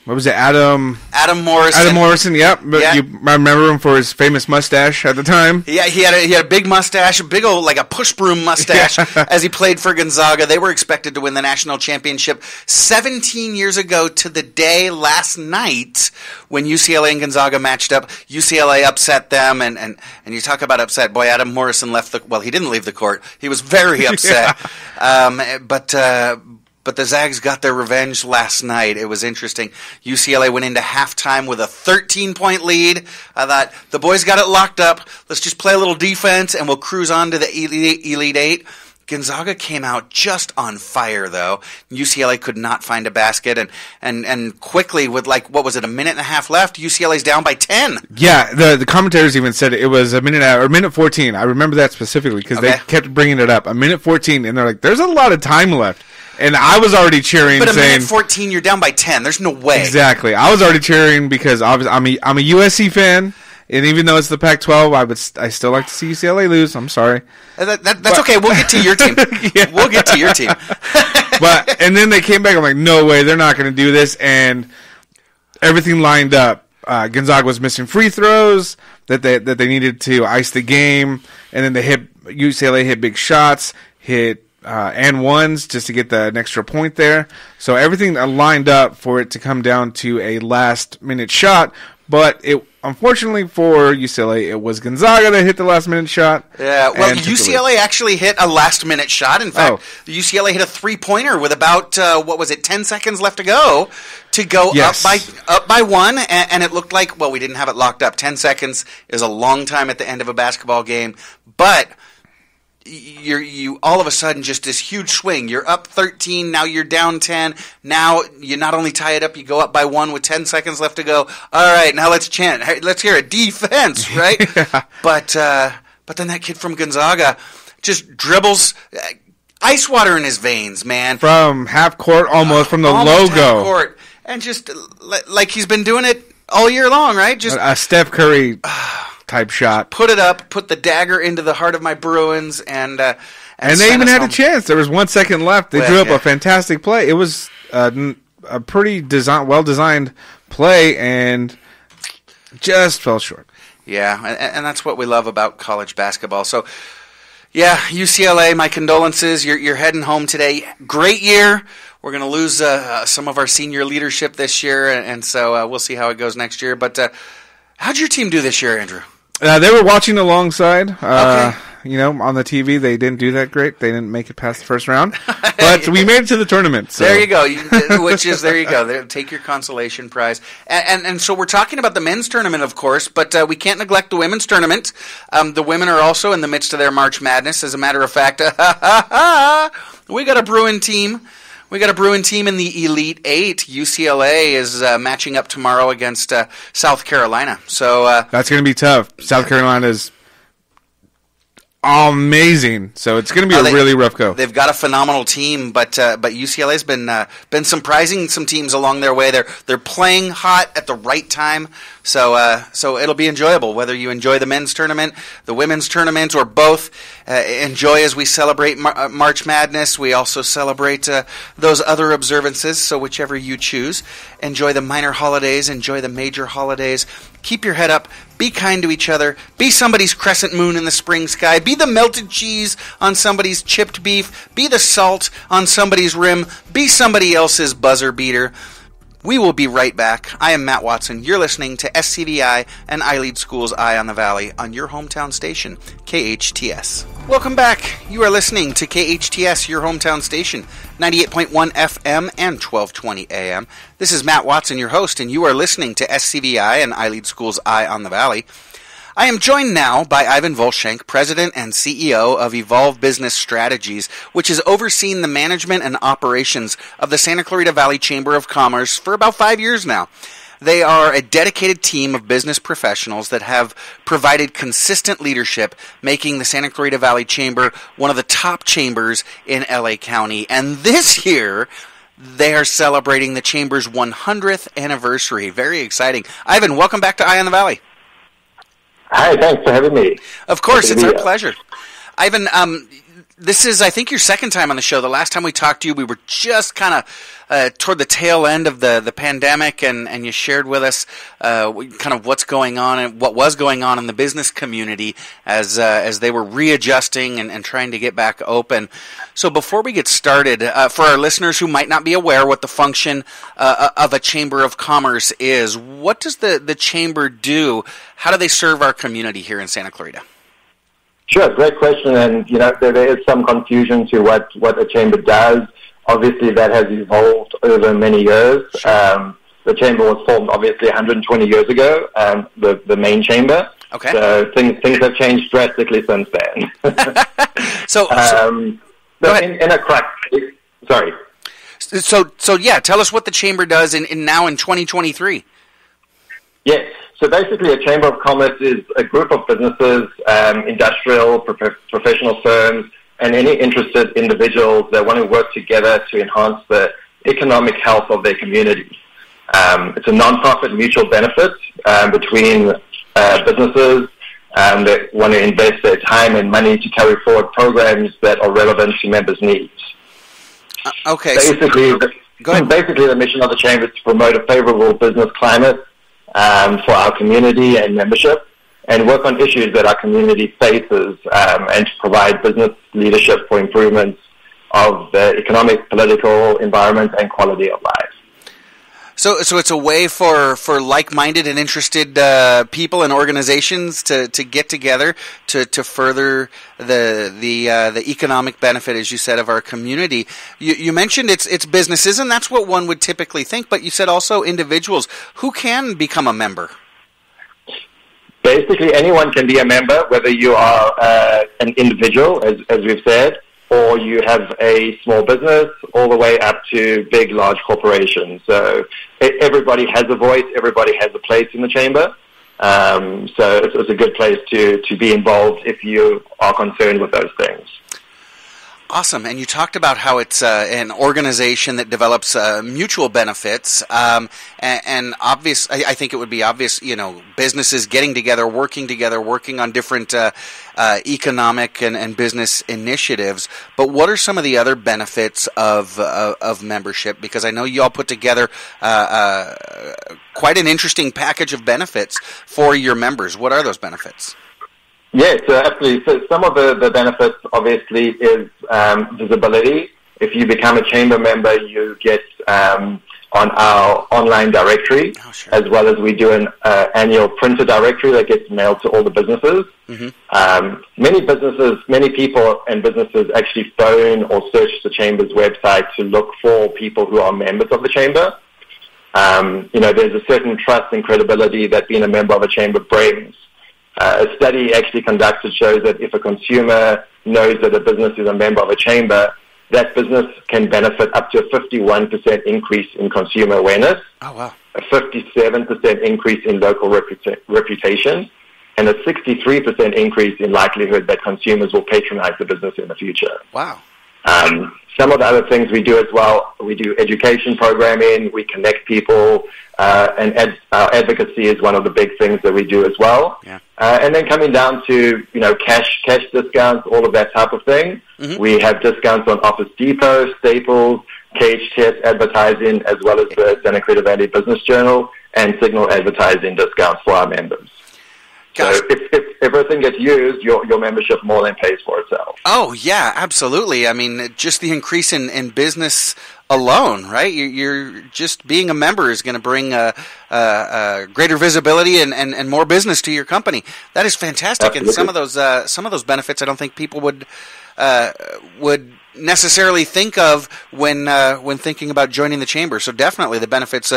what was it, Adam Morrison? Adam Morrison, yep. Yeah. You remember him for his famous mustache at the time? Yeah, he had a big mustache, a big old, like a push broom mustache, as he played for Gonzaga. They were expected to win the national championship 17 years ago to the day last night when UCLA and Gonzaga matched up. UCLA upset them, and you talk about upset. Boy, Adam Morrison he didn't leave the court. He was very upset. But the Zags got their revenge last night. It was interesting. UCLA went into halftime with a 13-point lead. I thought, the boys got it locked up. Let's just play a little defense, and we'll cruise on to the Elite Eight. Gonzaga came out just on fire, though. UCLA could not find a basket, and quickly, with a minute and a half left, UCLA's down by 10. Yeah, the commentators even said it was a minute 14. I remember that specifically because they kept bringing it up. A minute 14, and they're like, there's a lot of time left. And I was already cheering, but saying, minute 14, you're down by 10. There's no way. Exactly. I was already cheering because obviously I'm a USC fan, and even though it's the Pac-12, I still like to see UCLA lose. I'm sorry. That's okay. We'll get to your team. Yeah. We'll get to your team. And then they came back. I'm like, no way, they're not going to do this. And everything lined up. Gonzaga was missing free throws that they needed to ice the game, and then UCLA hit big shots, hit and ones just to get an extra point there. So everything lined up for it to come down to a last-minute shot, but unfortunately for UCLA, it was Gonzaga that hit the last-minute shot. Yeah, well, UCLA actually hit a last-minute shot. In fact, UCLA hit a three-pointer with about 10 seconds left to go up by 1, and it looked like, we didn't have it locked up. 10 seconds is a long time at the end of a basketball game, but you all of a sudden, just this huge swing. You're up 13, now you're down 10. Now you not only tie it up, you go up by 1 with 10 seconds left to go. All right, now let's chant. Hey, let's hear a defense, right? Yeah. But then that kid from Gonzaga just dribbles ice water in his veins, man. From half court, almost from the logo. Half court, and just like he's been doing it all year long, right? Just a Steph Curry type shot. Put it up, put the dagger into the heart of my Bruins, and they even had a chance. There was 1 second left. They drew up a fantastic play. It was a pretty well-designed play, and just fell short. Yeah, and that's what we love about college basketball. So, yeah, UCLA, my condolences. You're heading home today. Great year. We're going to lose some of our senior leadership this year, and so we'll see how it goes next year. But how'd your team do this year, Andrew? They were watching alongside. Okay. On the TV, they didn't do that great. They didn't make it past the first round. But we made it to the tournament. So. There you go. There you go. Take your consolation prize. And so we're talking about the men's tournament, of course, but we can't neglect the women's tournament. The women are also in the midst of their March Madness. As a matter of fact, we got a Bruin team. We got a Bruin team in the Elite Eight. UCLA is matching up tomorrow against South Carolina. So that's going to be tough. South Carolina's amazing. So it's going to be a really rough go. They've got a phenomenal team, but UCLA's been surprising some teams along their way. They're playing hot at the right time, so it'll be enjoyable. Whether you enjoy the men's tournament, the women's tournament, or both, enjoy as we celebrate March Madness. We also celebrate those other observances. So whichever you choose, enjoy the minor holidays, enjoy the major holidays. Keep your head up. Be kind to each other. Be somebody's crescent moon in the spring sky. Be the melted cheese on somebody's chipped beef. Be the salt on somebody's rim. Be somebody else's buzzer beater. We will be right back. I am Matt Watson. You're listening to SCVi and iLead School's Eye on the Valley on your hometown station, KHTS. Welcome back. You are listening to KHTS, your hometown station, 98.1 FM and 1220 AM. This is Matt Watson, your host, and you are listening to SCVi and iLead School's Eye on the Valley. I am joined now by Ivan Volshank, President and CEO of Evolve Business Strategies, which has overseen the management and operations of the Santa Clarita Valley Chamber of Commerce for about 5 years now. They are a dedicated team of business professionals that have provided consistent leadership, making the Santa Clarita Valley Chamber one of the top chambers in LA County. And this year, they are celebrating the Chamber's 100th anniversary. Very exciting. Ivan, welcome back to Eye on the Valley. Hi, thanks for having me. Of course, it's our pleasure. Ivan, this is, I think, your second time on the show. The last time we talked to you, we were just kind of toward the tail end of the pandemic, and you shared with us kind of what's going on and what was going on in the business community as they were readjusting and trying to get back open. So before we get started, for our listeners who might not be aware what the function of a Chamber of Commerce is, what does the Chamber do? How do they serve our community here in Santa Clarita? Sure, great question. And, there is some confusion to what a chamber does. Obviously, that has evolved over many years. Sure. The chamber was formed, obviously, 120 years ago, the main chamber. Okay. So things have changed drastically since then. So go ahead. In a crack, sorry. So yeah, tell us what the chamber does in 2023. Yes. So basically, a Chamber of Commerce is a group of businesses, industrial, professional firms, and any interested individuals that want to work together to enhance the economic health of their community. It's a non-profit mutual benefit between businesses that want to invest their time and money to carry forward programs that are relevant to members' needs. Okay. Basically, go ahead. Basically, the mission of the Chamber is to promote a favorable business climate for our community and membership, and work on issues that our community faces, and to provide business leadership for improvements of the economic, political, environment, and quality of life. So it's a way for like-minded and interested people and organizations to get together to further the economic benefit, as you said, of our community. You mentioned it's businesses, and that's what one would typically think, but you said also individuals. Who can become a member? Basically, anyone can be a member, whether you are an individual, as we've said, or you have a small business, all the way up to big, large corporations. So everybody has a voice, everybody has a place in the chamber. So it's a good place to be involved if you are concerned with those things. Awesome. And you talked about how it's an organization that develops mutual benefits, and obvious. I think it would be obvious, businesses getting together, working on different economic and business initiatives. But what are some of the other benefits of membership? Because I know you all put together quite an interesting package of benefits for your members. What are those benefits? Yes, absolutely. So some of the benefits, obviously, is visibility. If you become a chamber member, you get on our online directory, as well as we do an annual printer directory that gets mailed to all the businesses. Mm-hmm. Many people and businesses actually phone or search the chamber's website to look for people who are members of the chamber. There's a certain trust and credibility that being a member of a chamber brings. A study actually conducted shows that if a consumer knows that a business is a member of a chamber, that business can benefit up to a 51% increase in consumer awareness, oh, wow. a 57% increase in local reputation, and a 63% increase in likelihood that consumers will patronize the business in the future. Wow. Some of the other things we do as well, we do education programming, we connect people, and advocacy is one of the big things that we do as well. Yeah. And then coming down to, cash discounts, all of that type of thing. Mm-hmm. We have discounts on Office Depot, Staples, KHTS advertising, as well as the Santa Clarita Valley Business Journal, and Signal advertising discounts for our members. Gosh. So if everything gets used, your membership more than pays for itself. Oh, yeah, absolutely. I mean, just the increase in business alone, right? You're just being a member is going to bring greater visibility and more business to your company. That is fantastic. Absolutely. And some of those benefits I don't think people would necessarily think of when thinking about joining the chamber. So definitely the benefits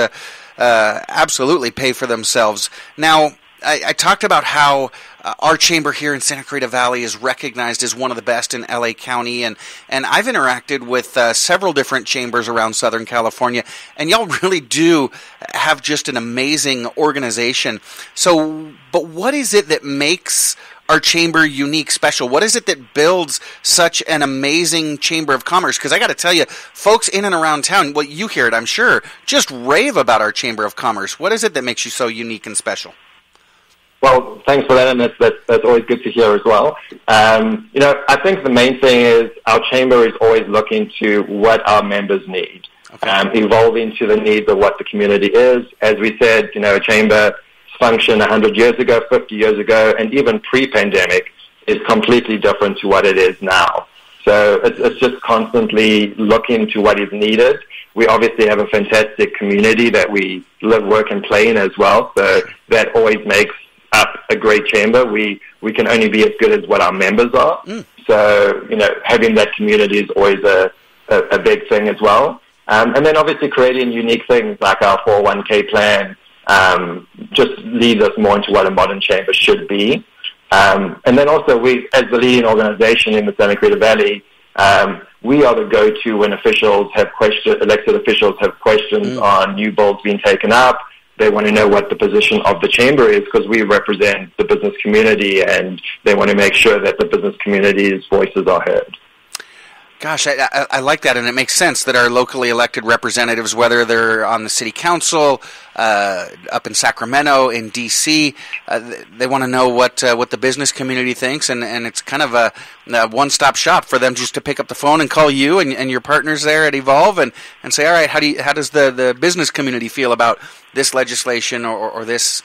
absolutely pay for themselves. Now, I talked about how our chamber here in Santa Clarita Valley is recognized as one of the best in LA County, and I've interacted with several different chambers around Southern California, and y'all really do have just an amazing organization. So, but what is it that makes our chamber unique, special? What is it that builds such an amazing chamber of commerce? Because I got to tell you, folks in and around town, well, you hear it, I'm sure, just rave about our chamber of commerce. What is it that makes you so unique and special? Well, thanks for that, and that's always good to hear as well. I think the main thing is our chamber is always looking to what our members need, evolving to the needs of what the community is. As we said, a chamber functioned 100 years ago, 50 years ago, and even pre-pandemic is completely different to what it is now. So it's just constantly looking to what is needed. We obviously have a fantastic community that we live, work, and play in as well, so that always makes up a great chamber. We can only be as good as what our members are. So, having that community is always a big thing as well. And then obviously creating unique things like our 401k plan just leads us more into what a modern chamber should be. And then also we, as the leading organization in the Santa Clarita Valley, we are the go-to when elected officials have questions on new bills being taken up. They want to know what the position of the chamber is because we represent the business community, and they want to make sure that the business community's voices are heard. Gosh, I like that, and it makes sense that our locally elected representatives, whether they're on the city council, up in Sacramento, in D.C., they want to know what the business community thinks, and it's kind of a one-stop shop for them just to pick up the phone and call you and your partners there at Evolve and say, all right, how does the business community feel about this legislation or this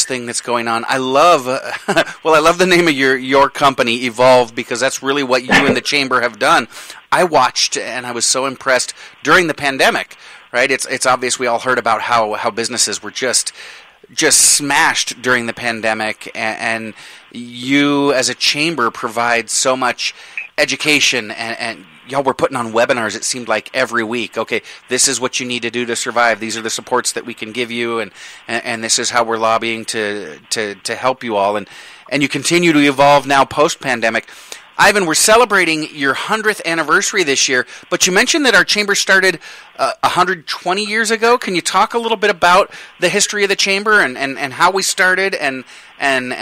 thing that's going on? I love the name of your company, Evolve, because that's really what you and the chamber have done. I watched and I was so impressed during the pandemic, right? It's obvious we all heard about how businesses were just smashed during the pandemic, and you as a chamber provide so much education, and y'all were putting on webinars, it seemed like, every week. Okay, this is what you need to do to survive. These are the supports that we can give you, and this is how we're lobbying to help you all. And you continue to evolve now post-pandemic. Ivan, we're celebrating your 100th anniversary this year, but you mentioned that our chamber started 120 years ago. Can you talk a little bit about the history of the chamber and how we started and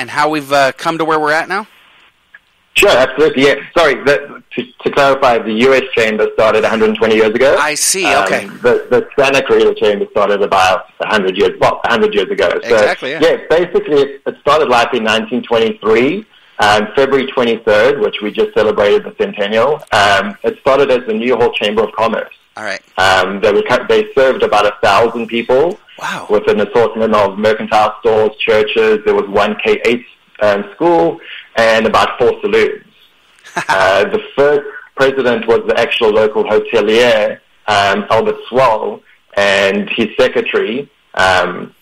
how we've come to where we're at now? Sure, absolutely. Yeah. Sorry, to clarify, the U.S. Chamber started 120 years ago. I see. Okay. The Santa Clarita Chamber started about 100 years ago. So, exactly. Yeah. Basically, it started life in 1923, February 23rd, which we just celebrated the centennial. It started as the New Hall Chamber of Commerce. All right. They served about 1,000 people. Wow. With an assortment of mercantile stores, churches. There was one K-8 school, and about 4 saloons. The first president was the actual local hotelier, Albert Swall, and his secretary. And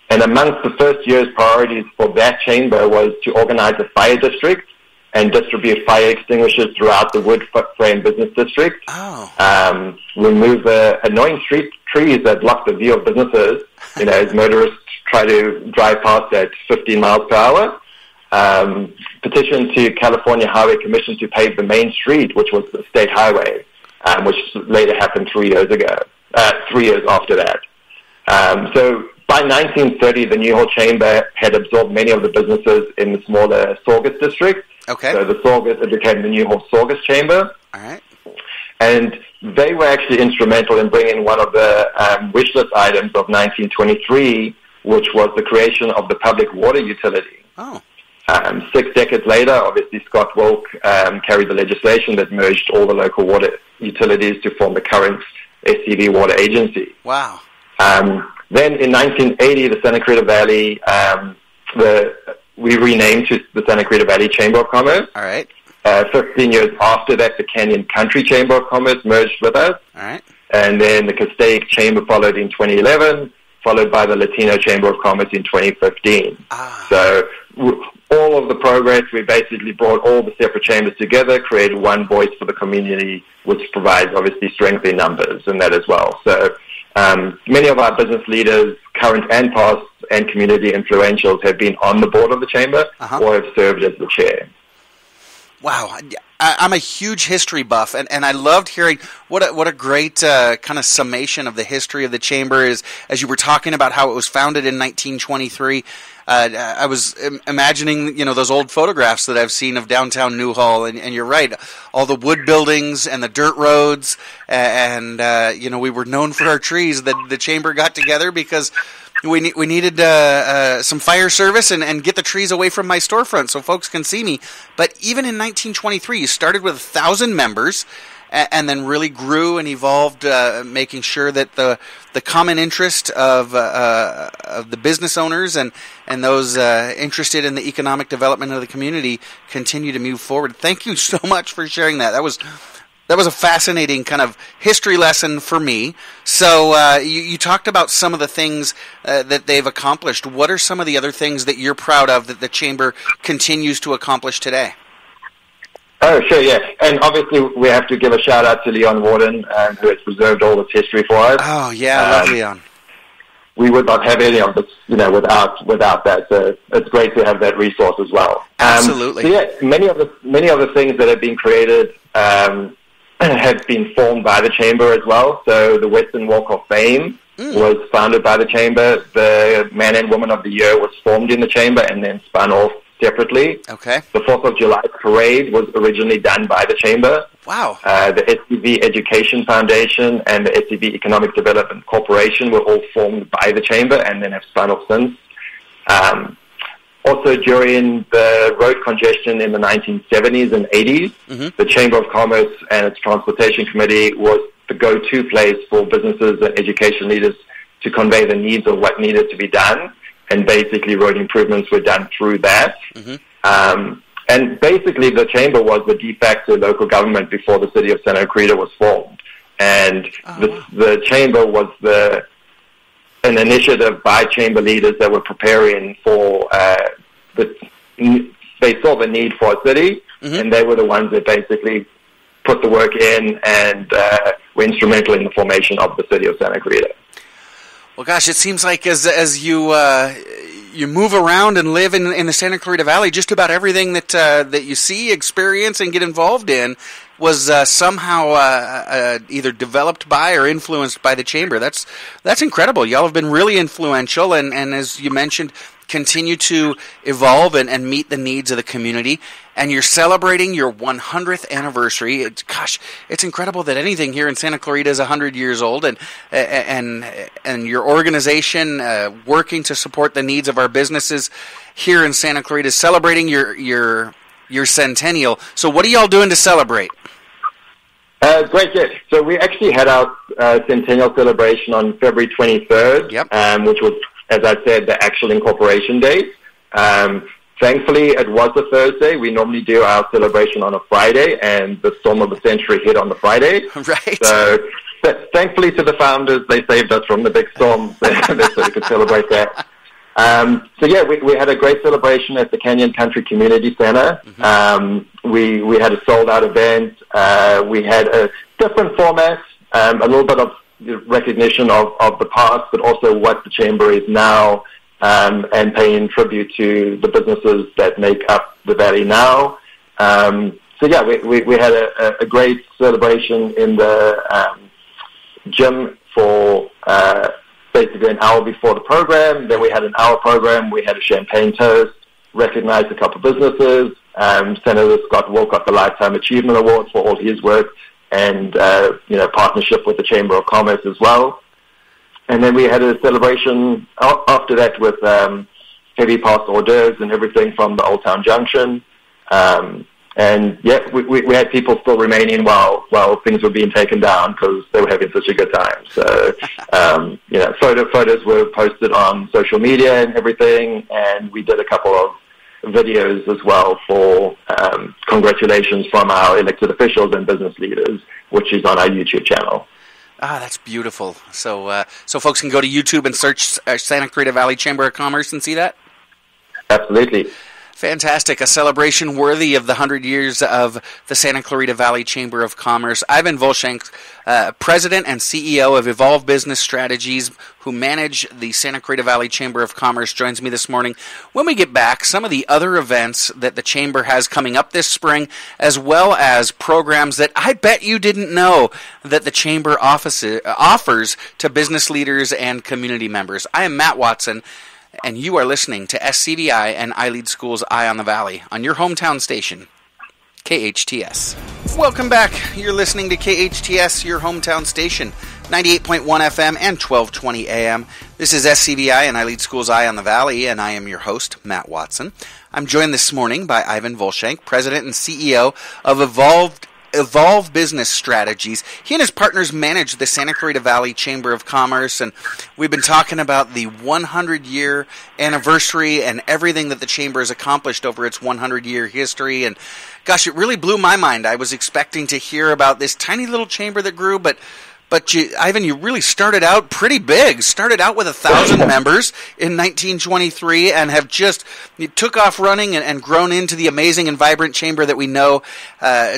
amongst the first year's priorities for that chamber was to organize a fire district and distribute fire extinguishers throughout the wood frame business district. Oh. Remove the annoying street trees that block the view of businesses, as motorists try to drive past at 15 miles per hour. Petition to California Highway Commission to pave the main street, which was the state highway, which later happened 3 years ago, 3 years after that. So by 1930, the Newhall Chamber had absorbed many of the businesses in the smaller Saugus district. Okay. So the Saugus, it became the Newhall Saugus Chamber. All right. And they were actually instrumental in bringing one of the wish list items of 1923, which was the creation of the public water utility. Oh. 6 decades later, obviously, Scott Wilk carried the legislation that merged all the local water utilities to form the current SCV Water Agency. Wow. Then in 1980, the Santa Clarita Valley, we renamed to the Santa Clarita Valley Chamber of Commerce. All right. 15 years after that, the Canyon Country Chamber of Commerce merged with us. All right. And then the Castaic Chamber followed in 2011, followed by the Latino Chamber of Commerce in 2015. So all of the progress, we basically brought all the separate chambers together, created one voice for the community, which provides obviously strength in numbers and that as well. So many of our business leaders, current and past, and community influentials have been on the board of the chamber or have served as the chair. Wow, I'm a huge history buff, and I loved hearing what a great kind of summation of the history of the chamber is. As you were talking about how it was founded in 1923, I was imagining those old photographs that I've seen of downtown Newhall, and you're right, all the wood buildings and the dirt roads, and we were known for our trees. The chamber got together because we needed some fire service and get the trees away from my storefront so folks can see me. But even in 1923, you started with 1,000 members and then really grew and evolved, making sure that the common interest of the business owners and those interested in the economic development of the community continue to move forward. Thank you so much for sharing that. That was a fascinating kind of history lesson for me. So you talked about some of the things that they've accomplished. What are some of the other things that you're proud of that the Chamber continues to accomplish today? Oh, sure, yeah. And obviously we have to give a shout-out to Leon Warden, who has preserved all this history for us. Oh, yeah, I love Leon. We would not have any of this, without that. So it's great to have that resource as well. Absolutely. So yeah, many of the things that have been created have been formed by the Chamber as well. So the Western Walk of Fame was founded by the Chamber. The Man and Woman of the Year was formed in the Chamber and then spun off separately. Okay. The 4th of July Parade was originally done by the Chamber. Wow. The SCV Education Foundation and the SCV Economic Development Corporation were all formed by the Chamber and then have spun off since. Also, during the road congestion in the 1970s and 80s, the Chamber of Commerce and its Transportation Committee was the go-to place for businesses and education leaders to convey the needs of what needed to be done. And basically, road improvements were done through that. And basically, the Chamber was the de facto local government before the city of Santa Clarita was formed. And the Chamber was an initiative by Chamber leaders that were preparing for they saw the need for a city, and they were the ones that basically put the work in and were instrumental in the formation of the city of Santa Clarita. Well, gosh, it seems like as you move around and live in the Santa Clarita Valley, just about everything that you see, experience, and get involved in was somehow either developed by or influenced by the Chamber. That's incredible. Y'all have been really influential, and as you mentioned, continue to evolve and meet the needs of the community. And you're celebrating your 100th anniversary. It's incredible that anything here in Santa Clarita is 100 years old, and your organization working to support the needs of our businesses here in Santa Clarita, celebrating your centennial. So what are y'all doing to celebrate? Great, yeah. So we actually had our centennial celebration on February 23rd, which was, as I said, the actual incorporation date. Thankfully, it was a Thursday. We normally do our celebration on a Friday, and the storm of the century hit on the Friday. Right. So thankfully to the founders, they saved us from the big storm so we could celebrate that. So yeah, we had a great celebration at the Canyon Country Community Center. We had a sold-out event. We had a different format, a little bit of recognition of the past, but also what the Chamber is now, and paying tribute to the businesses that make up the Valley now. So yeah, we had a great celebration in the gym for the basically an hour before the program. Then we had an hour program. We had a champagne toast, recognized a couple of businesses. Senator Scott Wolf got the Lifetime Achievement Award for all his work and, partnership with the Chamber of Commerce as well. And then we had a celebration after that with heavy past hors d'oeuvres and everything from the Old Town Junction. We had people still remaining while things were being taken down because they were having such a good time. So, photos were posted on social media and everything, and we did a couple of videos as well for congratulations from our elected officials and business leaders, which is on our YouTube channel. Ah, that's beautiful. So folks can go to YouTube and search Santa Clarita Valley Chamber of Commerce and see that? Absolutely. Fantastic. A celebration worthy of the 100 years of the Santa Clarita Valley Chamber of Commerce. Ivan Volshank, President and CEO of Evolve Business Strategies, who manage the Santa Clarita Valley Chamber of Commerce, joins me this morning. When we get back, some of the other events that the Chamber has coming up this spring, as well as programs that I bet you didn't know that the Chamber offers to business leaders and community members. I am Matt Watson, and you are listening to SCVi and iLead School's Eye on the Valley on your hometown station, KHTS. Welcome back. You're listening to KHTS, your hometown station, 98.1 FM and 1220 AM. This is SCVi and iLead School's Eye on the Valley, and I am your host, Matt Watson. I'm joined this morning by Ivan Volshank, President and CEO of Evolve Business Strategies. He and his partners manage the Santa Clarita Valley Chamber of Commerce, and we've been talking about the 100-year anniversary and everything that the Chamber has accomplished over its 100-year history. And gosh, it really blew my mind. I was expecting to hear about this tiny little chamber that grew, but Ivan, you really started out pretty big. Started out with 1,000 members in 1923 and have you took off running and grown into the amazing and vibrant chamber that we know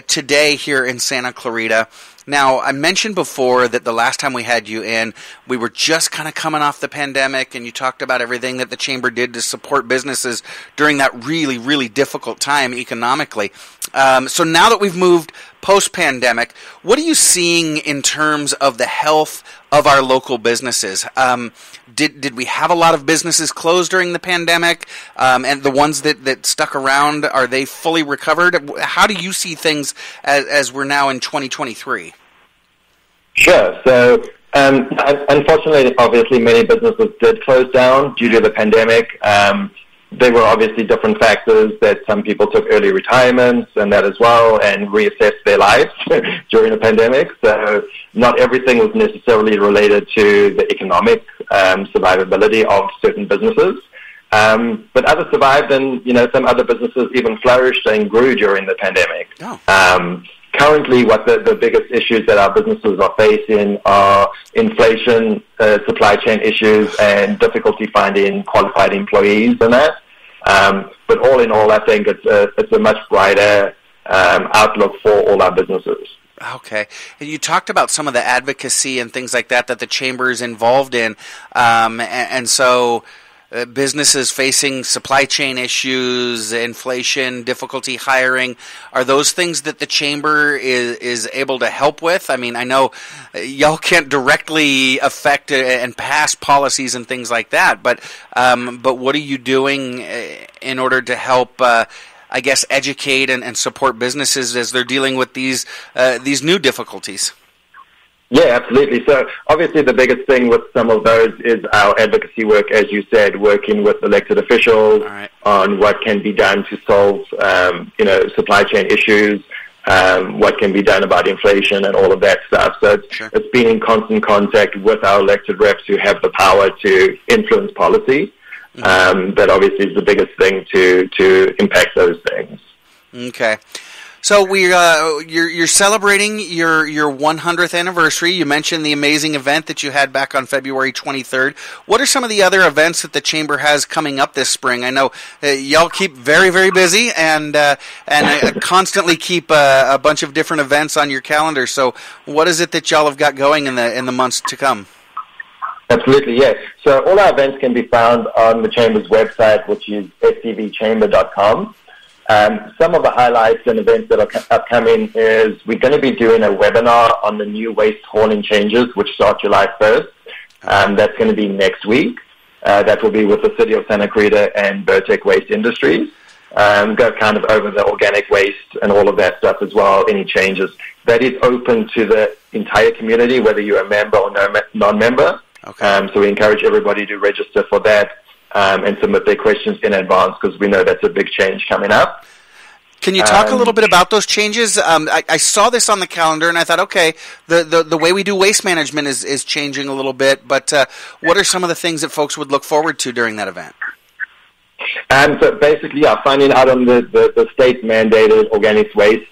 today here in Santa Clarita. Now, I mentioned before that the last time we had you in, we were just kind of coming off the pandemic, and you talked about everything that the Chamber did to support businesses during that really, really difficult time economically. So now that we've moved post-pandemic, what are you seeing in terms of the health of our local businesses? Did we have a lot of businesses closed during the pandemic? And the ones that stuck around, are they fully recovered? How do you see things as we're now in 2023? Sure. So, unfortunately, obviously, many businesses did close down due to the pandemic. There were obviously different factors that some people took early retirements and that as well, and reassessed their lives during the pandemic. So not everything was necessarily related to the economic survivability of certain businesses. But others survived, and some other businesses even flourished and grew during the pandemic. Oh. Currently, what the biggest issues that our businesses are facing are inflation, supply chain issues, and difficulty finding qualified employees and that. But all in all, I think it's a much brighter outlook for all our businesses. Okay. And you talked about some of the advocacy and things like that the Chamber is involved in. And so businesses facing supply chain issues, inflation, difficulty hiring, are those things that the Chamber is able to help with? I mean, I know y'all can't directly affect and pass policies and things like that, but what are you doing in order to help educate and support businesses as they're dealing with these new difficulties? Yeah, absolutely. So obviously the biggest thing with some of those is our advocacy work, as you said, working with elected officials on what can be done to solve, supply chain issues, what can be done about inflation and all of that stuff. So it's being in constant contact with our elected reps who have the power to influence policy. That obviously is the biggest thing to impact those things. Okay. So you're celebrating your 100th anniversary. You mentioned the amazing event that you had back on February 23rd. What are some of the other events that the Chamber has coming up this spring? I know y'all keep very, very busy and constantly keep a bunch of different events on your calendar. So what is it that y'all have got going in the months to come? Absolutely, yes. So all our events can be found on the Chamber's website, which is scvchamber.com. Some of the highlights and events that are upcoming is we're going to be doing a webinar on the new waste hauling changes, which start July 1st. That's going to be next week. That will be with the City of Santa Clarita and Vertec Waste Industries. Go kind of over the organic waste and all of that stuff as well, any changes. That is open to the entire community, whether you're a member or non-member. Okay. So we encourage everybody to register for that and submit their questions in advance, because we know that's a big change coming up. Can you talk a little bit about those changes? I saw this on the calendar, and I thought, okay, the way we do waste management is changing a little bit, but what are some of the things that folks would look forward to during that event? So basically, finding out on the state-mandated organic waste,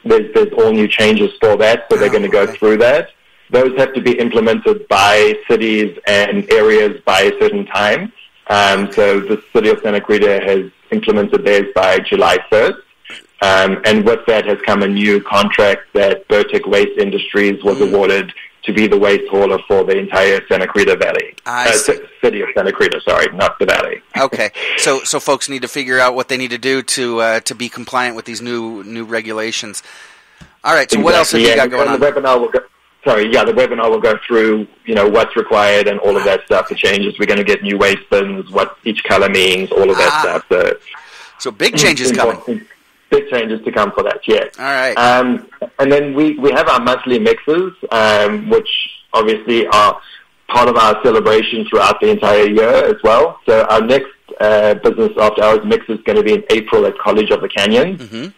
there's all new changes for that, so they're going to go through that. Those have to be implemented by cities and areas by a certain time. So the City of Santa Clarita has implemented theirs by July 1st. And with that has come a new contract that Vertec Waste Industries was awarded to be the waste hauler for the entire Santa Clarita Valley. City of Santa Clarita, sorry, not the Valley. Okay, so folks need to figure out what they need to do to be compliant with these new regulations. All right, so exactly. What else have you got going on? The webinar will go through, what's required and all of that stuff, the changes. We're going to get new waste bins, what each color means, all of that stuff. So big changes coming. Big changes to come for that, yes. All right. And then we have our monthly mixes, which obviously are part of our celebration throughout the entire year as well. So our next business after hours mix is going to be in April at College of the Canyons. Mm-hmm.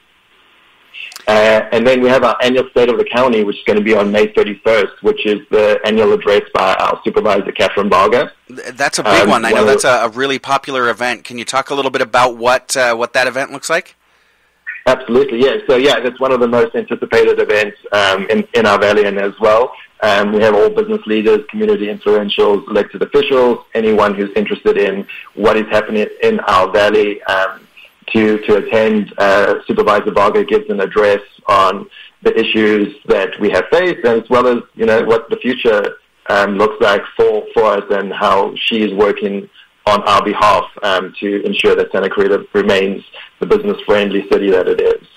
And then we have our annual State of the County, which is going to be on May 31st, which is the annual address by our supervisor, Catherine Barger. That's a big one. I know that's a really popular event. Can you talk a little bit about what that event looks like? Absolutely, yeah. So, that's one of the most anticipated events in our valley and as well. We have all business leaders, community influentials, elected officials, anyone who's interested in what is happening in our valley to attend. Supervisor Barger gives an address on the issues that we have faced, as well as, what the future looks like for us and how she is working on our behalf to ensure that Santa Clarita remains the business-friendly city that it is.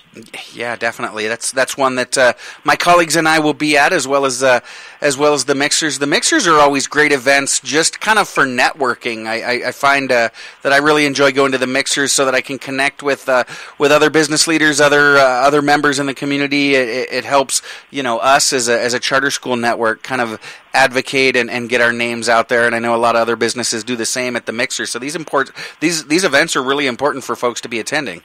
Yeah, definitely. That's one that my colleagues and I will be at, as well as the mixers. The mixers are always great events, just kind of for networking. I find that I really enjoy going to the mixers so that I can connect with other business leaders, other members in the community. It helps us as a charter school network kind of advocate and get our names out there. And I know a lot of other businesses do the same at the mixers. So these events are really important for folks to be attending.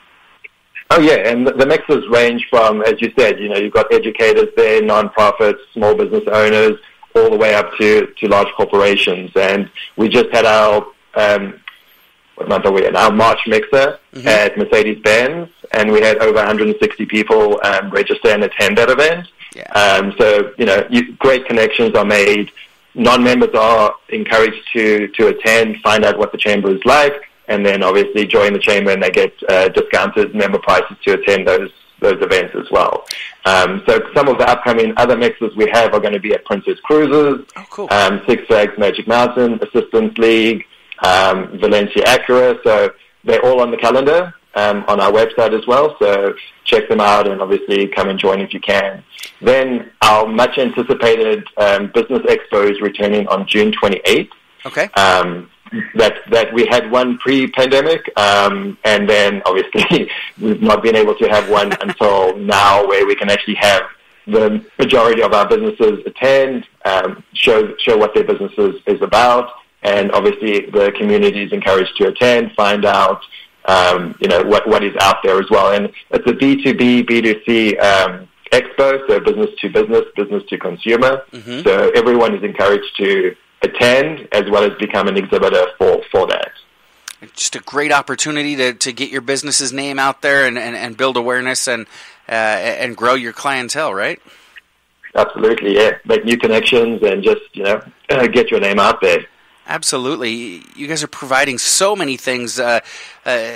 Oh, yeah, and the mixes range from, as you said, you've got educators there, nonprofits, small business owners, all the way up to large corporations. And we just had our, what month are we in? Our March mixer at Mercedes-Benz, and we had over 160 people register and attend that event. Yeah. So, great connections are made. Non-members are encouraged to attend, find out what the chamber is like, and then obviously join the chamber, and they get discounted member prices to attend those events as well. So some of the upcoming other mixes we have are going to be at Princess Cruises, Six Flags Magic Mountain, Assistance League, Valencia Acura. So they're all on the calendar on our website as well. So check them out and obviously come and join if you can. Then our much anticipated Business Expo is returning on June 28th. Okay. That we had one pre-pandemic, and then obviously we've not been able to have one until now, where we can actually have the majority of our businesses attend, show what their business is about, and obviously the community is encouraged to attend, find out what is out there as well. And it's a B2B, B2C expo, so business to business, business to consumer. Mm-hmm. So everyone is encouraged to attend as well as become an exhibitor for that. Just a great opportunity to get your business's name out there and build awareness and grow your clientele, right? Absolutely, yeah. Make new connections and just, get your name out there. Absolutely. You guys are providing so many things,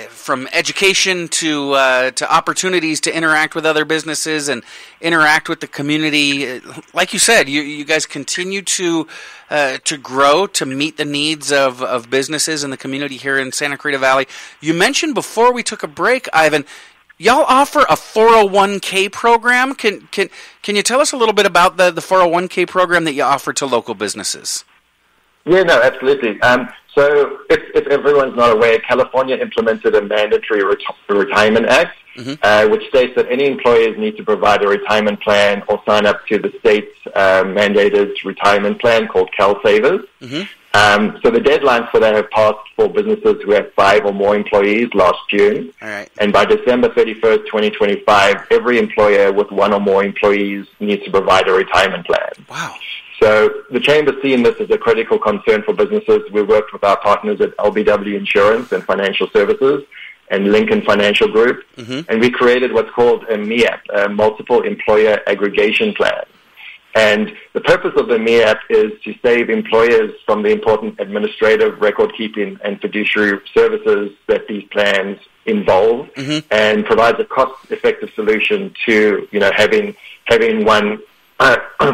from education to opportunities to interact with other businesses and interact with the community. Like you said, you guys continue to grow to meet the needs of businesses in the community here in Santa Clarita Valley. You mentioned before we took a break, Ivan, y'all offer a 401k program. Can you tell us a little bit about the 401k program that you offer to local businesses? Yeah, no, absolutely. So if everyone's not aware, California implemented a mandatory retirement act, which states that any employers need to provide a retirement plan or sign up to the state's mandated retirement plan called CalSavers. So the deadlines for that have passed for businesses who have 5 or more employees last June. All right. And by December 31st, 2025, every employer with 1 or more employees needs to provide a retirement plan. Wow. So the Chamber's seen this as a critical concern for businesses. We worked with our partners at LBW Insurance and Financial Services and Lincoln Financial Group, and we created what's called a MEAP, a Multiple Employer Aggregation Plan. And the purpose of the MEAP is to save employers from the important administrative, record-keeping, and fiduciary services that these plans involve, and provides a cost-effective solution to, having one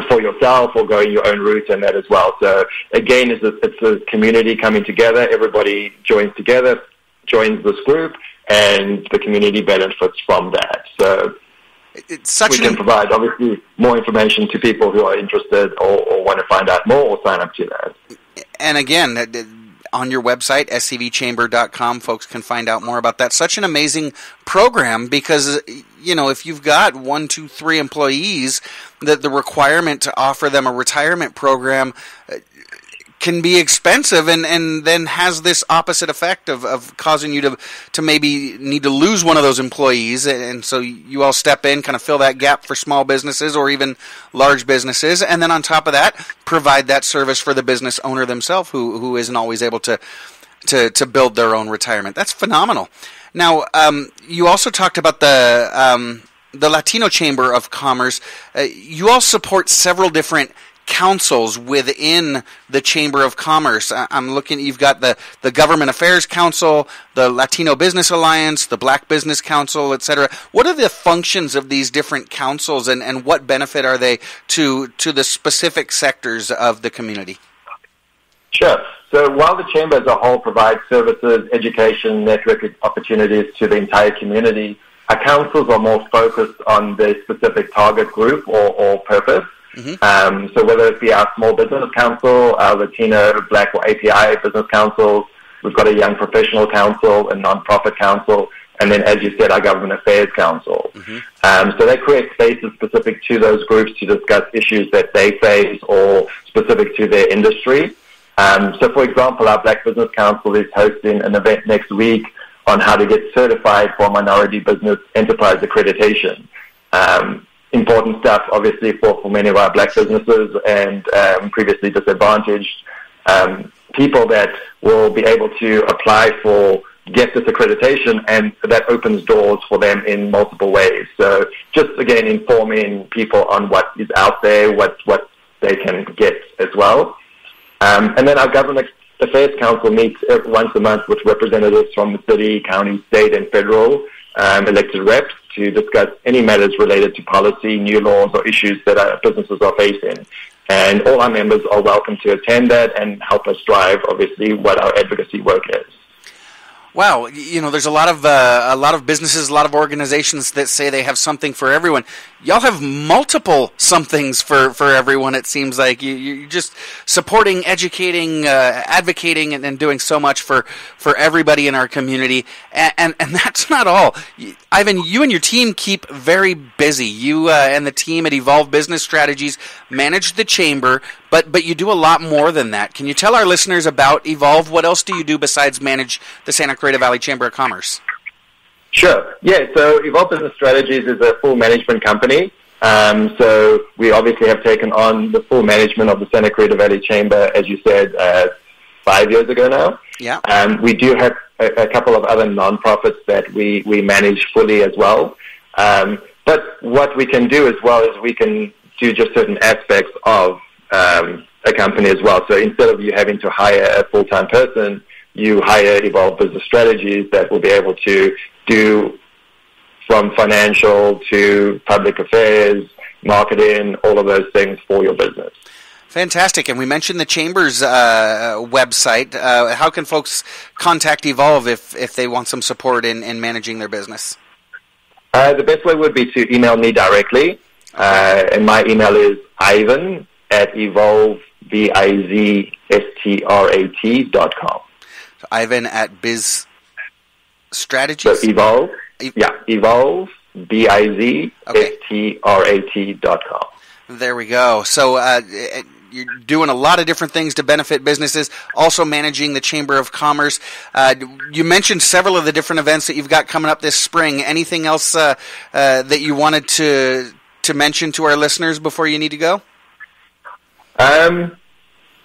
for yourself or going your own route and that as well. So again, it's a community coming together. Everybody joins this group, and the community benefits from that. So we can provide, obviously, more information to people who are interested or want to find out more or sign up to that. And again, on your website, scvchamber.com, folks can find out more about that. Such an amazing program because, if you've got 1, 2, 3 employees, the requirement to offer them a retirement program can be expensive and then has this opposite effect of causing you to maybe need to lose one of those employees. And so you all step in, kind of fill that gap for small businesses or even large businesses. And then on top of that, provide that service for the business owner themselves who isn't always able to build their own retirement. That's phenomenal. Now, you also talked about the Latino Chamber of Commerce. You all support several different councils within the Chamber of Commerce. I'm looking, you've got the Government Affairs Council, the Latino Business Alliance, the Black Business Council, etc. What are the functions of these different councils and what benefit are they to the specific sectors of the community? Sure. So while the Chamber as a whole provides services, education, network opportunities to the entire community, our councils are more focused on the specific target group or purpose. So whether it be our Small Business Council, our Latino, Black, or API Business Councils, we've got a Young Professional Council, a Nonprofit Council, and then, as you said, our Government Affairs Council. So they create spaces specific to those groups to discuss issues that they face or specific to their industry. So, for example, our Black Business Council is hosting an event next week on how to get certified for minority business enterprise accreditation. Important stuff, obviously, for many of our Black businesses and previously disadvantaged people that will be able to apply get this accreditation, and that opens doors for them in multiple ways. So just, again, informing people on what is out there, what they can get as well. And then our Government Affairs Council meets once a month with representatives from the city, county, state, and federal elected reps to discuss any matters related to policy, new laws, or issues that our businesses are facing. And all our members are welcome to attend that and help us drive, obviously, what our advocacy work is. Wow, there's a lot of businesses, a lot of organizations that say they have something for everyone. Y'all have multiple somethings for everyone, it seems like. You're just supporting, educating, advocating, and doing so much for everybody in our community. And that's not all. Ivan, you and your team keep very busy. You and the team at Evolve Business Strategies manage the chamber, but you do a lot more than that. Can you tell our listeners about Evolve? What else do you do besides manage the Santa Clarita Valley Chamber of Commerce? Sure. Yeah, so Evolve Business Strategies is a full management company. So we obviously have taken on the full management of the Santa Clarita Valley Chamber, as you said, 5 years ago now. Yeah. We do have a couple of other nonprofits that we manage fully as well. But what we can do as well is we can do just certain aspects of a company as well. So instead of you having to hire a full-time person, you hire Evolve Business Strategies that will be able to do from financial to public affairs, marketing, all of those things for your business. Fantastic. And we mentioned the Chamber's website. How can folks contact Evolve if they want some support in managing their business? The best way would be to email me directly. And my email is Ivan@evolvebizstra.com. STRAT.com. So Ivan at Biz Strategies? So Evolve, Evolve, BIZSTRAT.com. There we go. So you're doing a lot of different things to benefit businesses, also managing the Chamber of Commerce. You mentioned several of the different events that you've got coming up this spring. Anything else that you wanted to mention to our listeners before you need to go?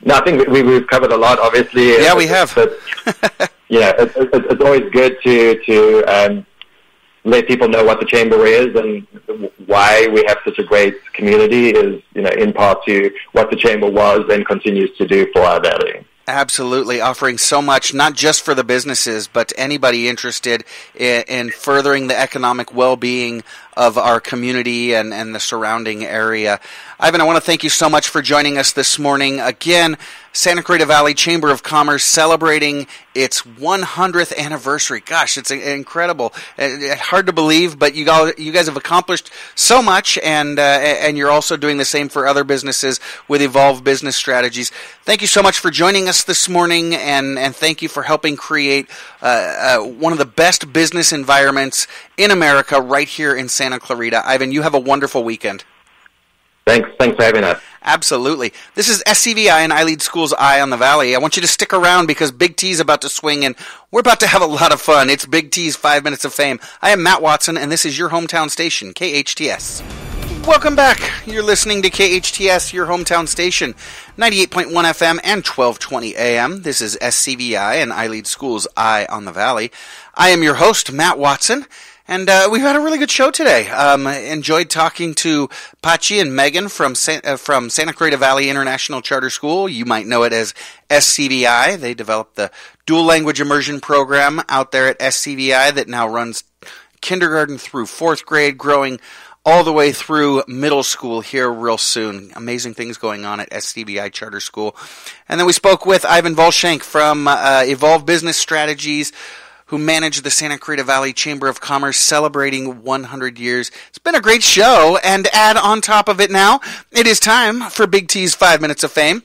No, I think we've covered a lot, obviously. Yeah, we have. It's always good to let people know what the Chamber is and why we have such a great community is, in part to what the Chamber was and continues to do for our valley. Absolutely, offering so much, not just for the businesses, but anybody interested in furthering the economic well-being of our community and the surrounding area. Ivan, I want to thank you so much for joining us this morning. Again, Santa Clarita Valley Chamber of Commerce celebrating its 100th anniversary. Gosh, it's incredible. Hard to believe, but you guys have accomplished so much, and you're also doing the same for other businesses with Evolve Business Strategies. Thank you so much for joining us this morning, and thank you for helping create one of the best business environments in America right here in Santa Clarita. Ivan, you have a wonderful weekend. Thanks for having us. Absolutely. This is SCVi, and I lead School's Eye on the Valley. I want you to stick around because Big T's about to swing, and we're about to have a lot of fun. It's Big T's 5 Minutes of Fame. I am Matt Watson, and this is your hometown station, KHTS. Welcome back. You're listening to KHTS, your hometown station, 98.1 FM and 1220 AM. This is SCVi, and I lead School's Eye on the Valley. I am your host, Matt Watson. And we've had a really good show today. Enjoyed talking to Pachi and Megan from Santa Clarita Valley International Charter School. You might know it as SCVi. They developed the dual language immersion program out there at SCVi that now runs kindergarten through 4th grade, growing all the way through middle school here real soon. Amazing things going on at SCVi Charter School. And then we spoke with Ivan Volshank from Evolve Business Strategies, who manage the Santa Clarita Valley Chamber of Commerce celebrating 100 years. It's been a great show, and add on top of it now, it is time for Big T's 5 Minutes of Fame.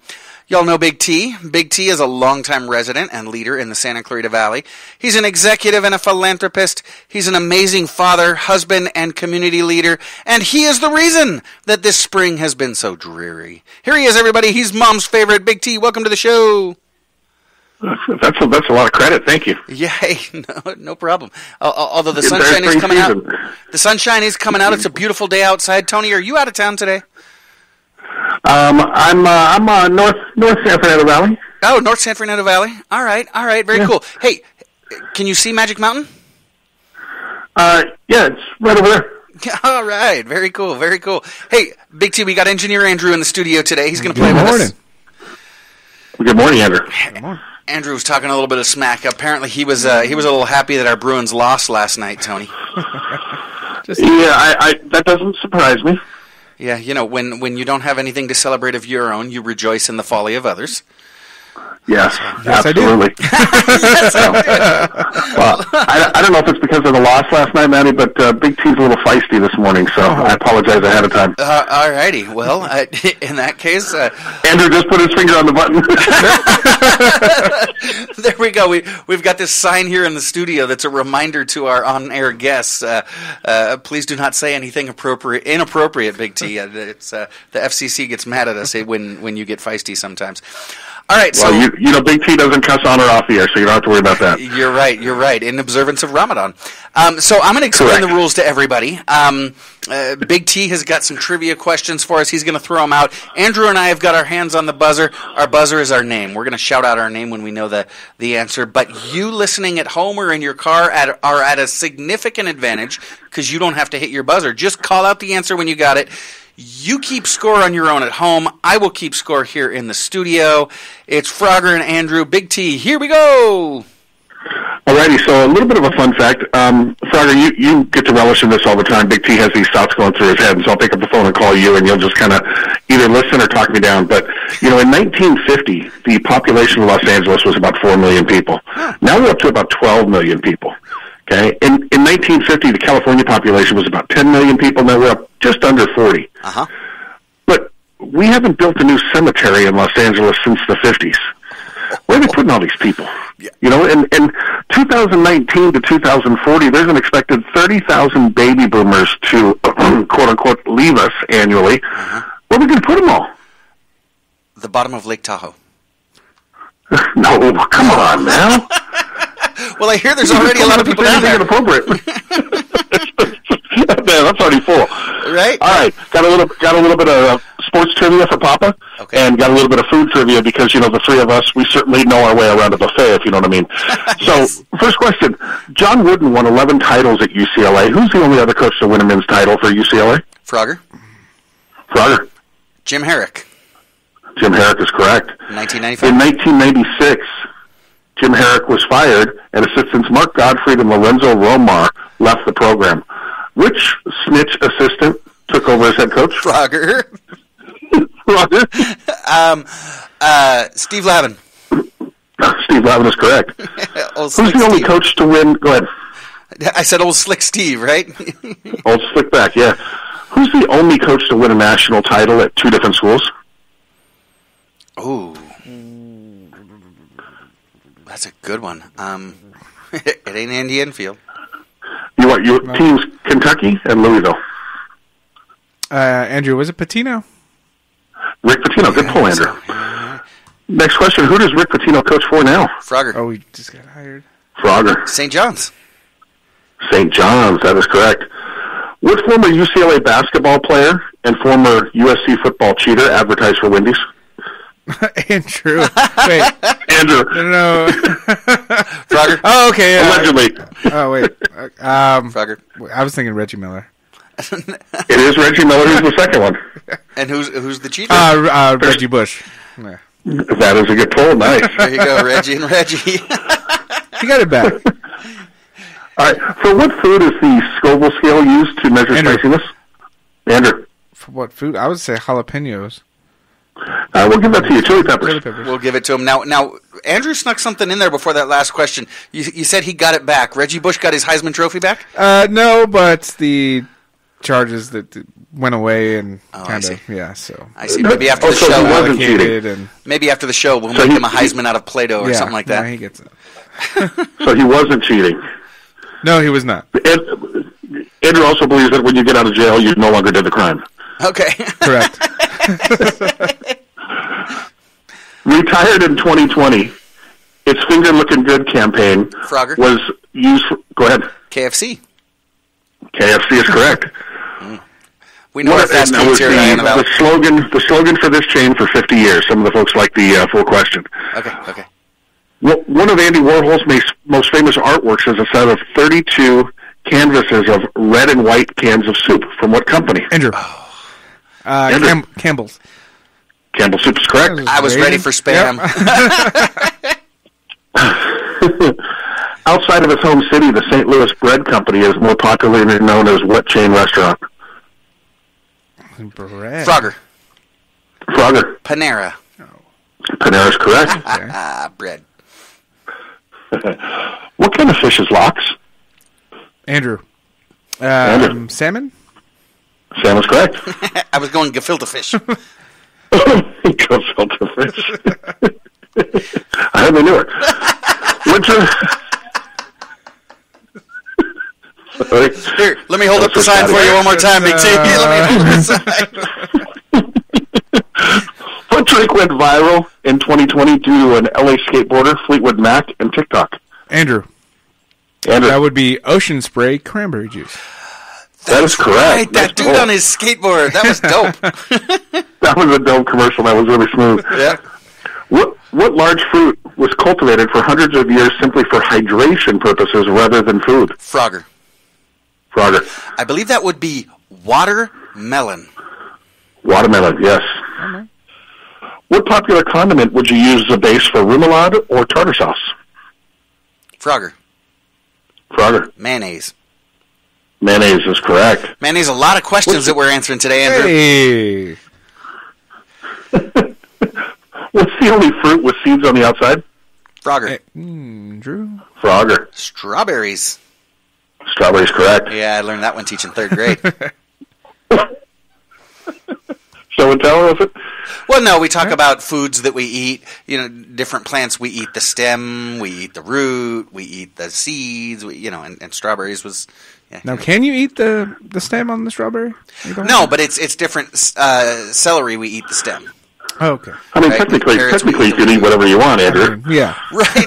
Y'all know Big T. Big T is a longtime resident and leader in the Santa Clarita Valley. He's an executive and a philanthropist. He's an amazing father, husband, and community leader, and he is the reason that this spring has been so dreary. Here he is, everybody. He's Mom's favorite. Big T, welcome to the show. That's a lot of credit. Thank you. Yeah, no problem. Although the sunshine is coming out. The sunshine is coming out. It's a beautiful day outside. Tony, are you out of town today? I'm north San Fernando Valley. Oh, North San Fernando Valley. All right. Very cool. Hey, can you see Magic Mountain? Yeah, it's right over there. All right. Very cool. Hey, Big T, we got engineer Andrew in the studio today. He's going to play with us. Good morning, Andrew. Good morning. Andrew was talking a little bit of smack. Apparently, he was a little happy that our Bruins lost last night, Tony. That doesn't surprise me. Yeah, when you don't have anything to celebrate of your own, you rejoice in the folly of others. Yes, yes absolutely. Yes, I do. Well, I don't know if it's because of the loss last night, Manny, but Big T's a little feisty this morning, so I apologize ahead of time. All righty. Well, in that case... Andrew just put his finger on the button. There we go. We've got this sign here in the studio that's a reminder to our on-air guests. Please do not say anything inappropriate, Big T. It's the FCC gets mad at us when you get feisty sometimes. All right, so Big T doesn't cuss on or off the air, so you don't have to worry about that. You're right. In observance of Ramadan. So I'm going to explain the rules to everybody. Big T has got some trivia questions for us. He's going to throw them out. Andrew and I have got our hands on the buzzer. Our buzzer is our name. We're going to shout out our name when we know the answer. But you listening at home or in your car are at a significant advantage because you don't have to hit your buzzer. Just call out the answer when you got it. You keep score on your own at home. I will keep score here in the studio. It's Frogger and Andrew. Big T, here we go. Alrighty, so a little bit of a fun fact. Frogger, you get to relish in this all the time. Big T has these thoughts going through his head, and so I'll pick up the phone and call you, and you'll just kind of either listen or talk me down. But, in 1950, the population of Los Angeles was about 4 million people. Now we're up to about 12 million people. Okay. In 1950, the California population was about 10 million people. Now we're up just under 40. Uh-huh. But we haven't built a new cemetery in Los Angeles since the 50s. Where are they putting all these people? Yeah. You know, in 2019 to 2040, there's an expected 30,000 baby boomers to, quote-unquote, leave us annually. Where are we going to put them all? The bottom of Lake Tahoe. No, come on now. Well, I hear there's already a lot of people down there. Inappropriate. Man, that's already full. Right? All right, got a little bit of sports trivia for Papa, and got a little bit of food trivia because the three of us, we certainly know our way around a buffet, if you know what I mean. Yes. So, first question: John Wooden won 11 titles at UCLA. Who's the only other coach to win a men's title for UCLA? Frogger. Jim Herrick. Jim Herrick is correct. 1995. In 1996, Jim Herrick was fired, and assistants Mark Gottfried and Lorenzo Romar left the program. Which snitch assistant took over as head coach? Frogger. Steve Lavin. Steve Lavin is correct. Who's the only coach to win? Go ahead. I said old Slick Steve, right? Old Slickback, yeah. Who's the only coach to win a national title at two different schools? Ooh. That's a good one. It ain't Andy Enfield. You want your teams Kentucky and Louisville. Andrew, was it Pitino? Rick Pitino, good pull, Andrew. Next question: who does Rick Pitino coach for now? Frogger. Oh, he just got hired. Frogger. St. John's. St. John's, that is correct. What former UCLA basketball player and former USC football cheater advertised for Wendy's? Andrew. Wait. Andrew. No. Frogger. Oh, okay. Yeah. Allegedly. Oh, wait. Frogger. I was thinking Reggie Miller. It is Reggie Miller who's the second one. And who's the cheater? Reggie Bush. Yeah. That is a good pull. Nice. There you go, Reggie and Reggie. He got it back. All right. For what food is the Scoville scale used to measure spiciness? Andrew. For what food? I would say jalapenos. We'll give that to you. Chili peppers. We'll give it to him. Now, Andrew snuck something in there before that last question. You said he got it back. Reggie Bush got his Heisman Trophy back? No, but the charges that went away and kind of, so. I see. Maybe after the so show. he wasn't cheating. Maybe after the show, we'll make him a Heisman out of Play-Doh or something like that. Yeah, he gets it. So he wasn't cheating. No, he was not. Andrew also believes that when you get out of jail, you no longer did the crime. Okay. Correct. Retired in 2020, its Finger Looking Good campaign Frogger. was used for, go ahead. KFC. KFC is correct. We know what fast food's here at Annabelle. The slogan for this chain for 50 years. Some of the folks like the full question. Okay. One of Andy Warhol's most famous artworks is a set of 32 canvases of red and white cans of soup. From what company? Andrew. Andrew. Campbell's. Campbell Soup is correct. I was ready for spam. Yep. Outside of its home city, the St. Louis Bread Company is more popularly known as what chain restaurant? Bread. Frogger. Panera. Oh. Panera is correct. Okay. Bread. What kind of fish is lox? Andrew. Andrew. Salmon? Sam is correct. I was going gefilte fish. Gefilte fish. I hardly knew it. Here, let me hold up the sign for you one more time, Big T. Let me hold the sign. What drink went viral in 2020 due to an LA skateboarder, Fleetwood Mac, and TikTok? Andrew. That would be Ocean Spray cranberry juice. That is correct. Right, that dude on his skateboard. That was dope. That was a dope commercial. That was really smooth. Yeah. What large fruit was cultivated for hundreds of years simply for hydration purposes rather than food? Frogger. I believe that would be watermelon. Watermelon, yes. Mm-hmm. What popular condiment would you use as a base for remoulade or tartar sauce? Frogger. Mayonnaise is correct. Mayonnaise, a lot of questions that we're answering today, Andrew. Hey. What's the only fruit with seeds on the outside? Frogger. Drew? Frogger. Strawberries. Strawberries, correct. Yeah, I learned that one teaching third grade. So and tell, was it? Well, no, we talk about foods that we eat. Different plants. We eat the stem, we eat the root, we eat the seeds. And strawberries was. Yeah, now, can you eat the stem on the strawberry? No, but it's different. Celery, we eat the stem. Oh, okay. I mean, Right? technically, Carrots, you can eat whatever you want, Andrew. Yeah. Right.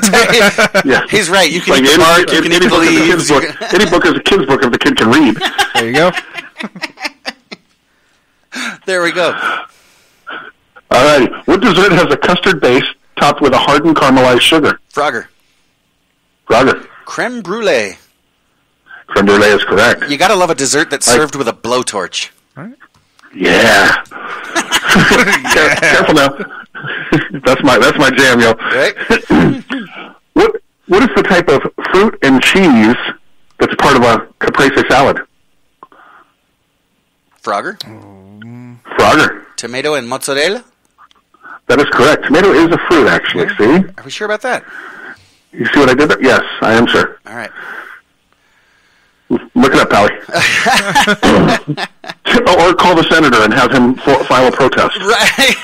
Yeah. He's right. You can Like eat the bark, you can eat the leaves. Any book is a kid's book if the kid can read. There you go. There we go. All right. What dessert has a custard base topped with a hardened caramelized sugar? Frogger. Creme brulee. Creme brulee is correct. You gotta love a dessert that's served with a blowtorch. Right. Yeah. Careful now. That's my jam, yo. Right? What is the type of fruit and cheese that's part of a caprese salad? Frogger. Tomato and mozzarella. That is correct. Tomato is a fruit, actually. See? Are we sure about that? You see what I did there? Yes, I am, sir. All right. Look it up, Pally. Or call the senator and have him file a protest. Right.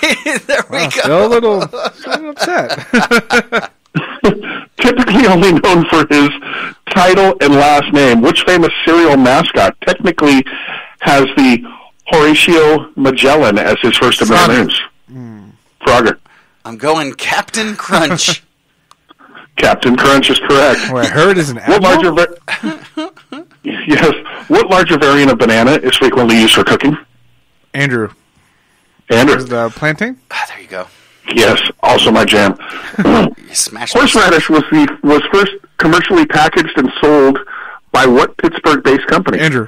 There we go. Still a little upset. Typically only known for his title and last name, which famous cereal mascot technically has the Horatio Magellan as his first of middle names? Frogger. I'm going Captain Crunch. Captain Crunch is correct. Oh, I heard is an apple. Yes. What larger variant of banana is frequently used for cooking? Andrew. Andrew. The plantain? There you go. Yes, also my jam. You smashed Horseradish was first commercially packaged and sold by what Pittsburgh-based company? Andrew.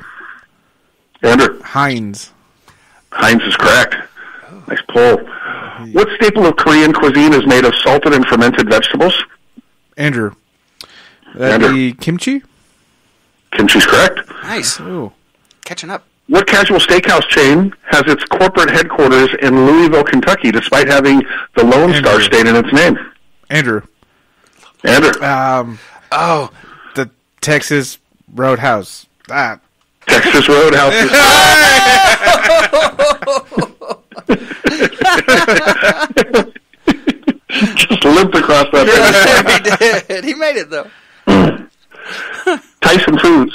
Heinz. Heinz is correct. Nice pull. What staple of Korean cuisine is made of salted and fermented vegetables? Andrew. That'd be kimchi? Kimchi's correct. Nice. Ooh. Catching up. What casual steakhouse chain has its corporate headquarters in Louisville, Kentucky, despite having the Lone Star State in its name? Andrew. Andrew. The Texas Roadhouse. Texas Roadhouse is just limped across that. He did. He made it, though. Tyson Foods,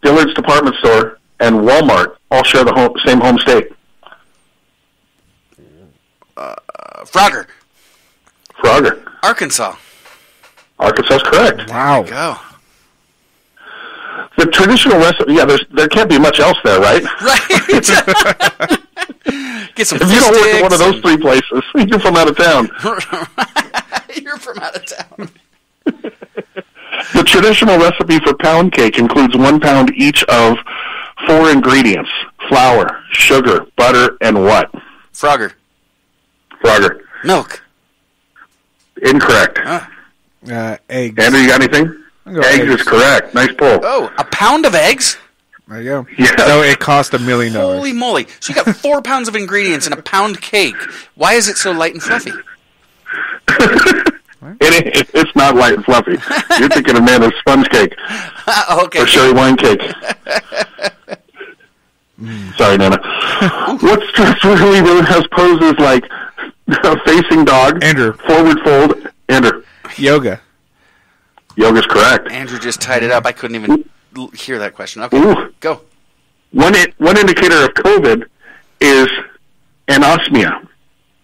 Dillard's Department Store, and Walmart all share the same home state. Frogger. Arkansas is correct. Wow. There you go. The traditional recipe, there can't be much else there, right? Right. Get some If you don't work at one of those three places, you're from out of town. You're from out of town. The traditional recipe for pound cake includes 1 pound each of 4 ingredients: flour, sugar, butter, and what? Frogger. Milk. Incorrect. Eggs. Andrew, you got anything? Eggs is correct. Nice pull. Oh, a pound of eggs? There you go. Yes. No, it cost $1 million. Holy moly. So you got 4 pounds of ingredients in a pound cake. Why is it so light and fluffy? It's not light and fluffy. You're thinking of Nana's sponge cake. Okay. Or sherry wine cake. Sorry, Nana. What stress really has poses like facing dog, Andrew. forward fold, Andrew. Yoga. Yoga's correct. Andrew just tied it up. I couldn't even hear that question. Okay, Ooh. go. One indicator of COVID is anosmia.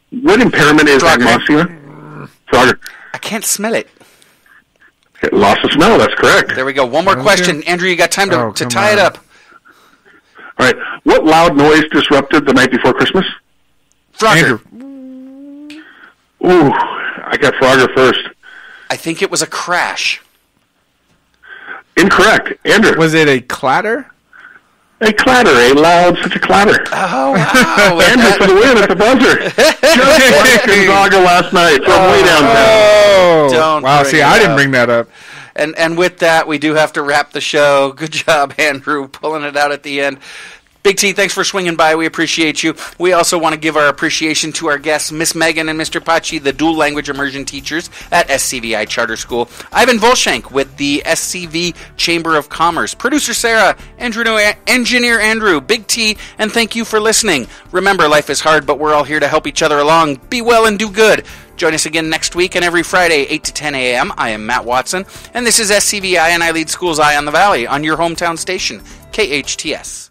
What impairment is anosmia? Frogger. I can't smell it. Loss of smell, that's correct. There we go. One more question. Andrew, you got time to tie it up. All right. What loud noise disrupted the night before Christmas? Frogger. Ooh, I got Frogger first. I think it was a crash. Incorrect. Andrew. Was it a clatter? A clatter, such a clatter. Oh, wow. Andrew for the win at the buzzer. Just like Gonzaga last night from way downtown. Don't wow, bring see, it I didn't up. bring that up. And with that, we do have to wrap the show. Good job, Andrew, pulling it out at the end. Big T, thanks for swinging by. We appreciate you. We also want to give our appreciation to our guests, Miss Megan and Mr. Pachi, the dual language immersion teachers at SCVi Charter School. Ivan Volshank with the SCV Chamber of Commerce. Producer Sarah, Engineer Andrew, Big T, and thank you for listening. Remember, life is hard, but we're all here to help each other along. Be well and do good. Join us again next week and every Friday, 8 to 10 a.m. I am Matt Watson, and this is SCVi, and I lead Schools Eye on the Valley on your hometown station, KHTS.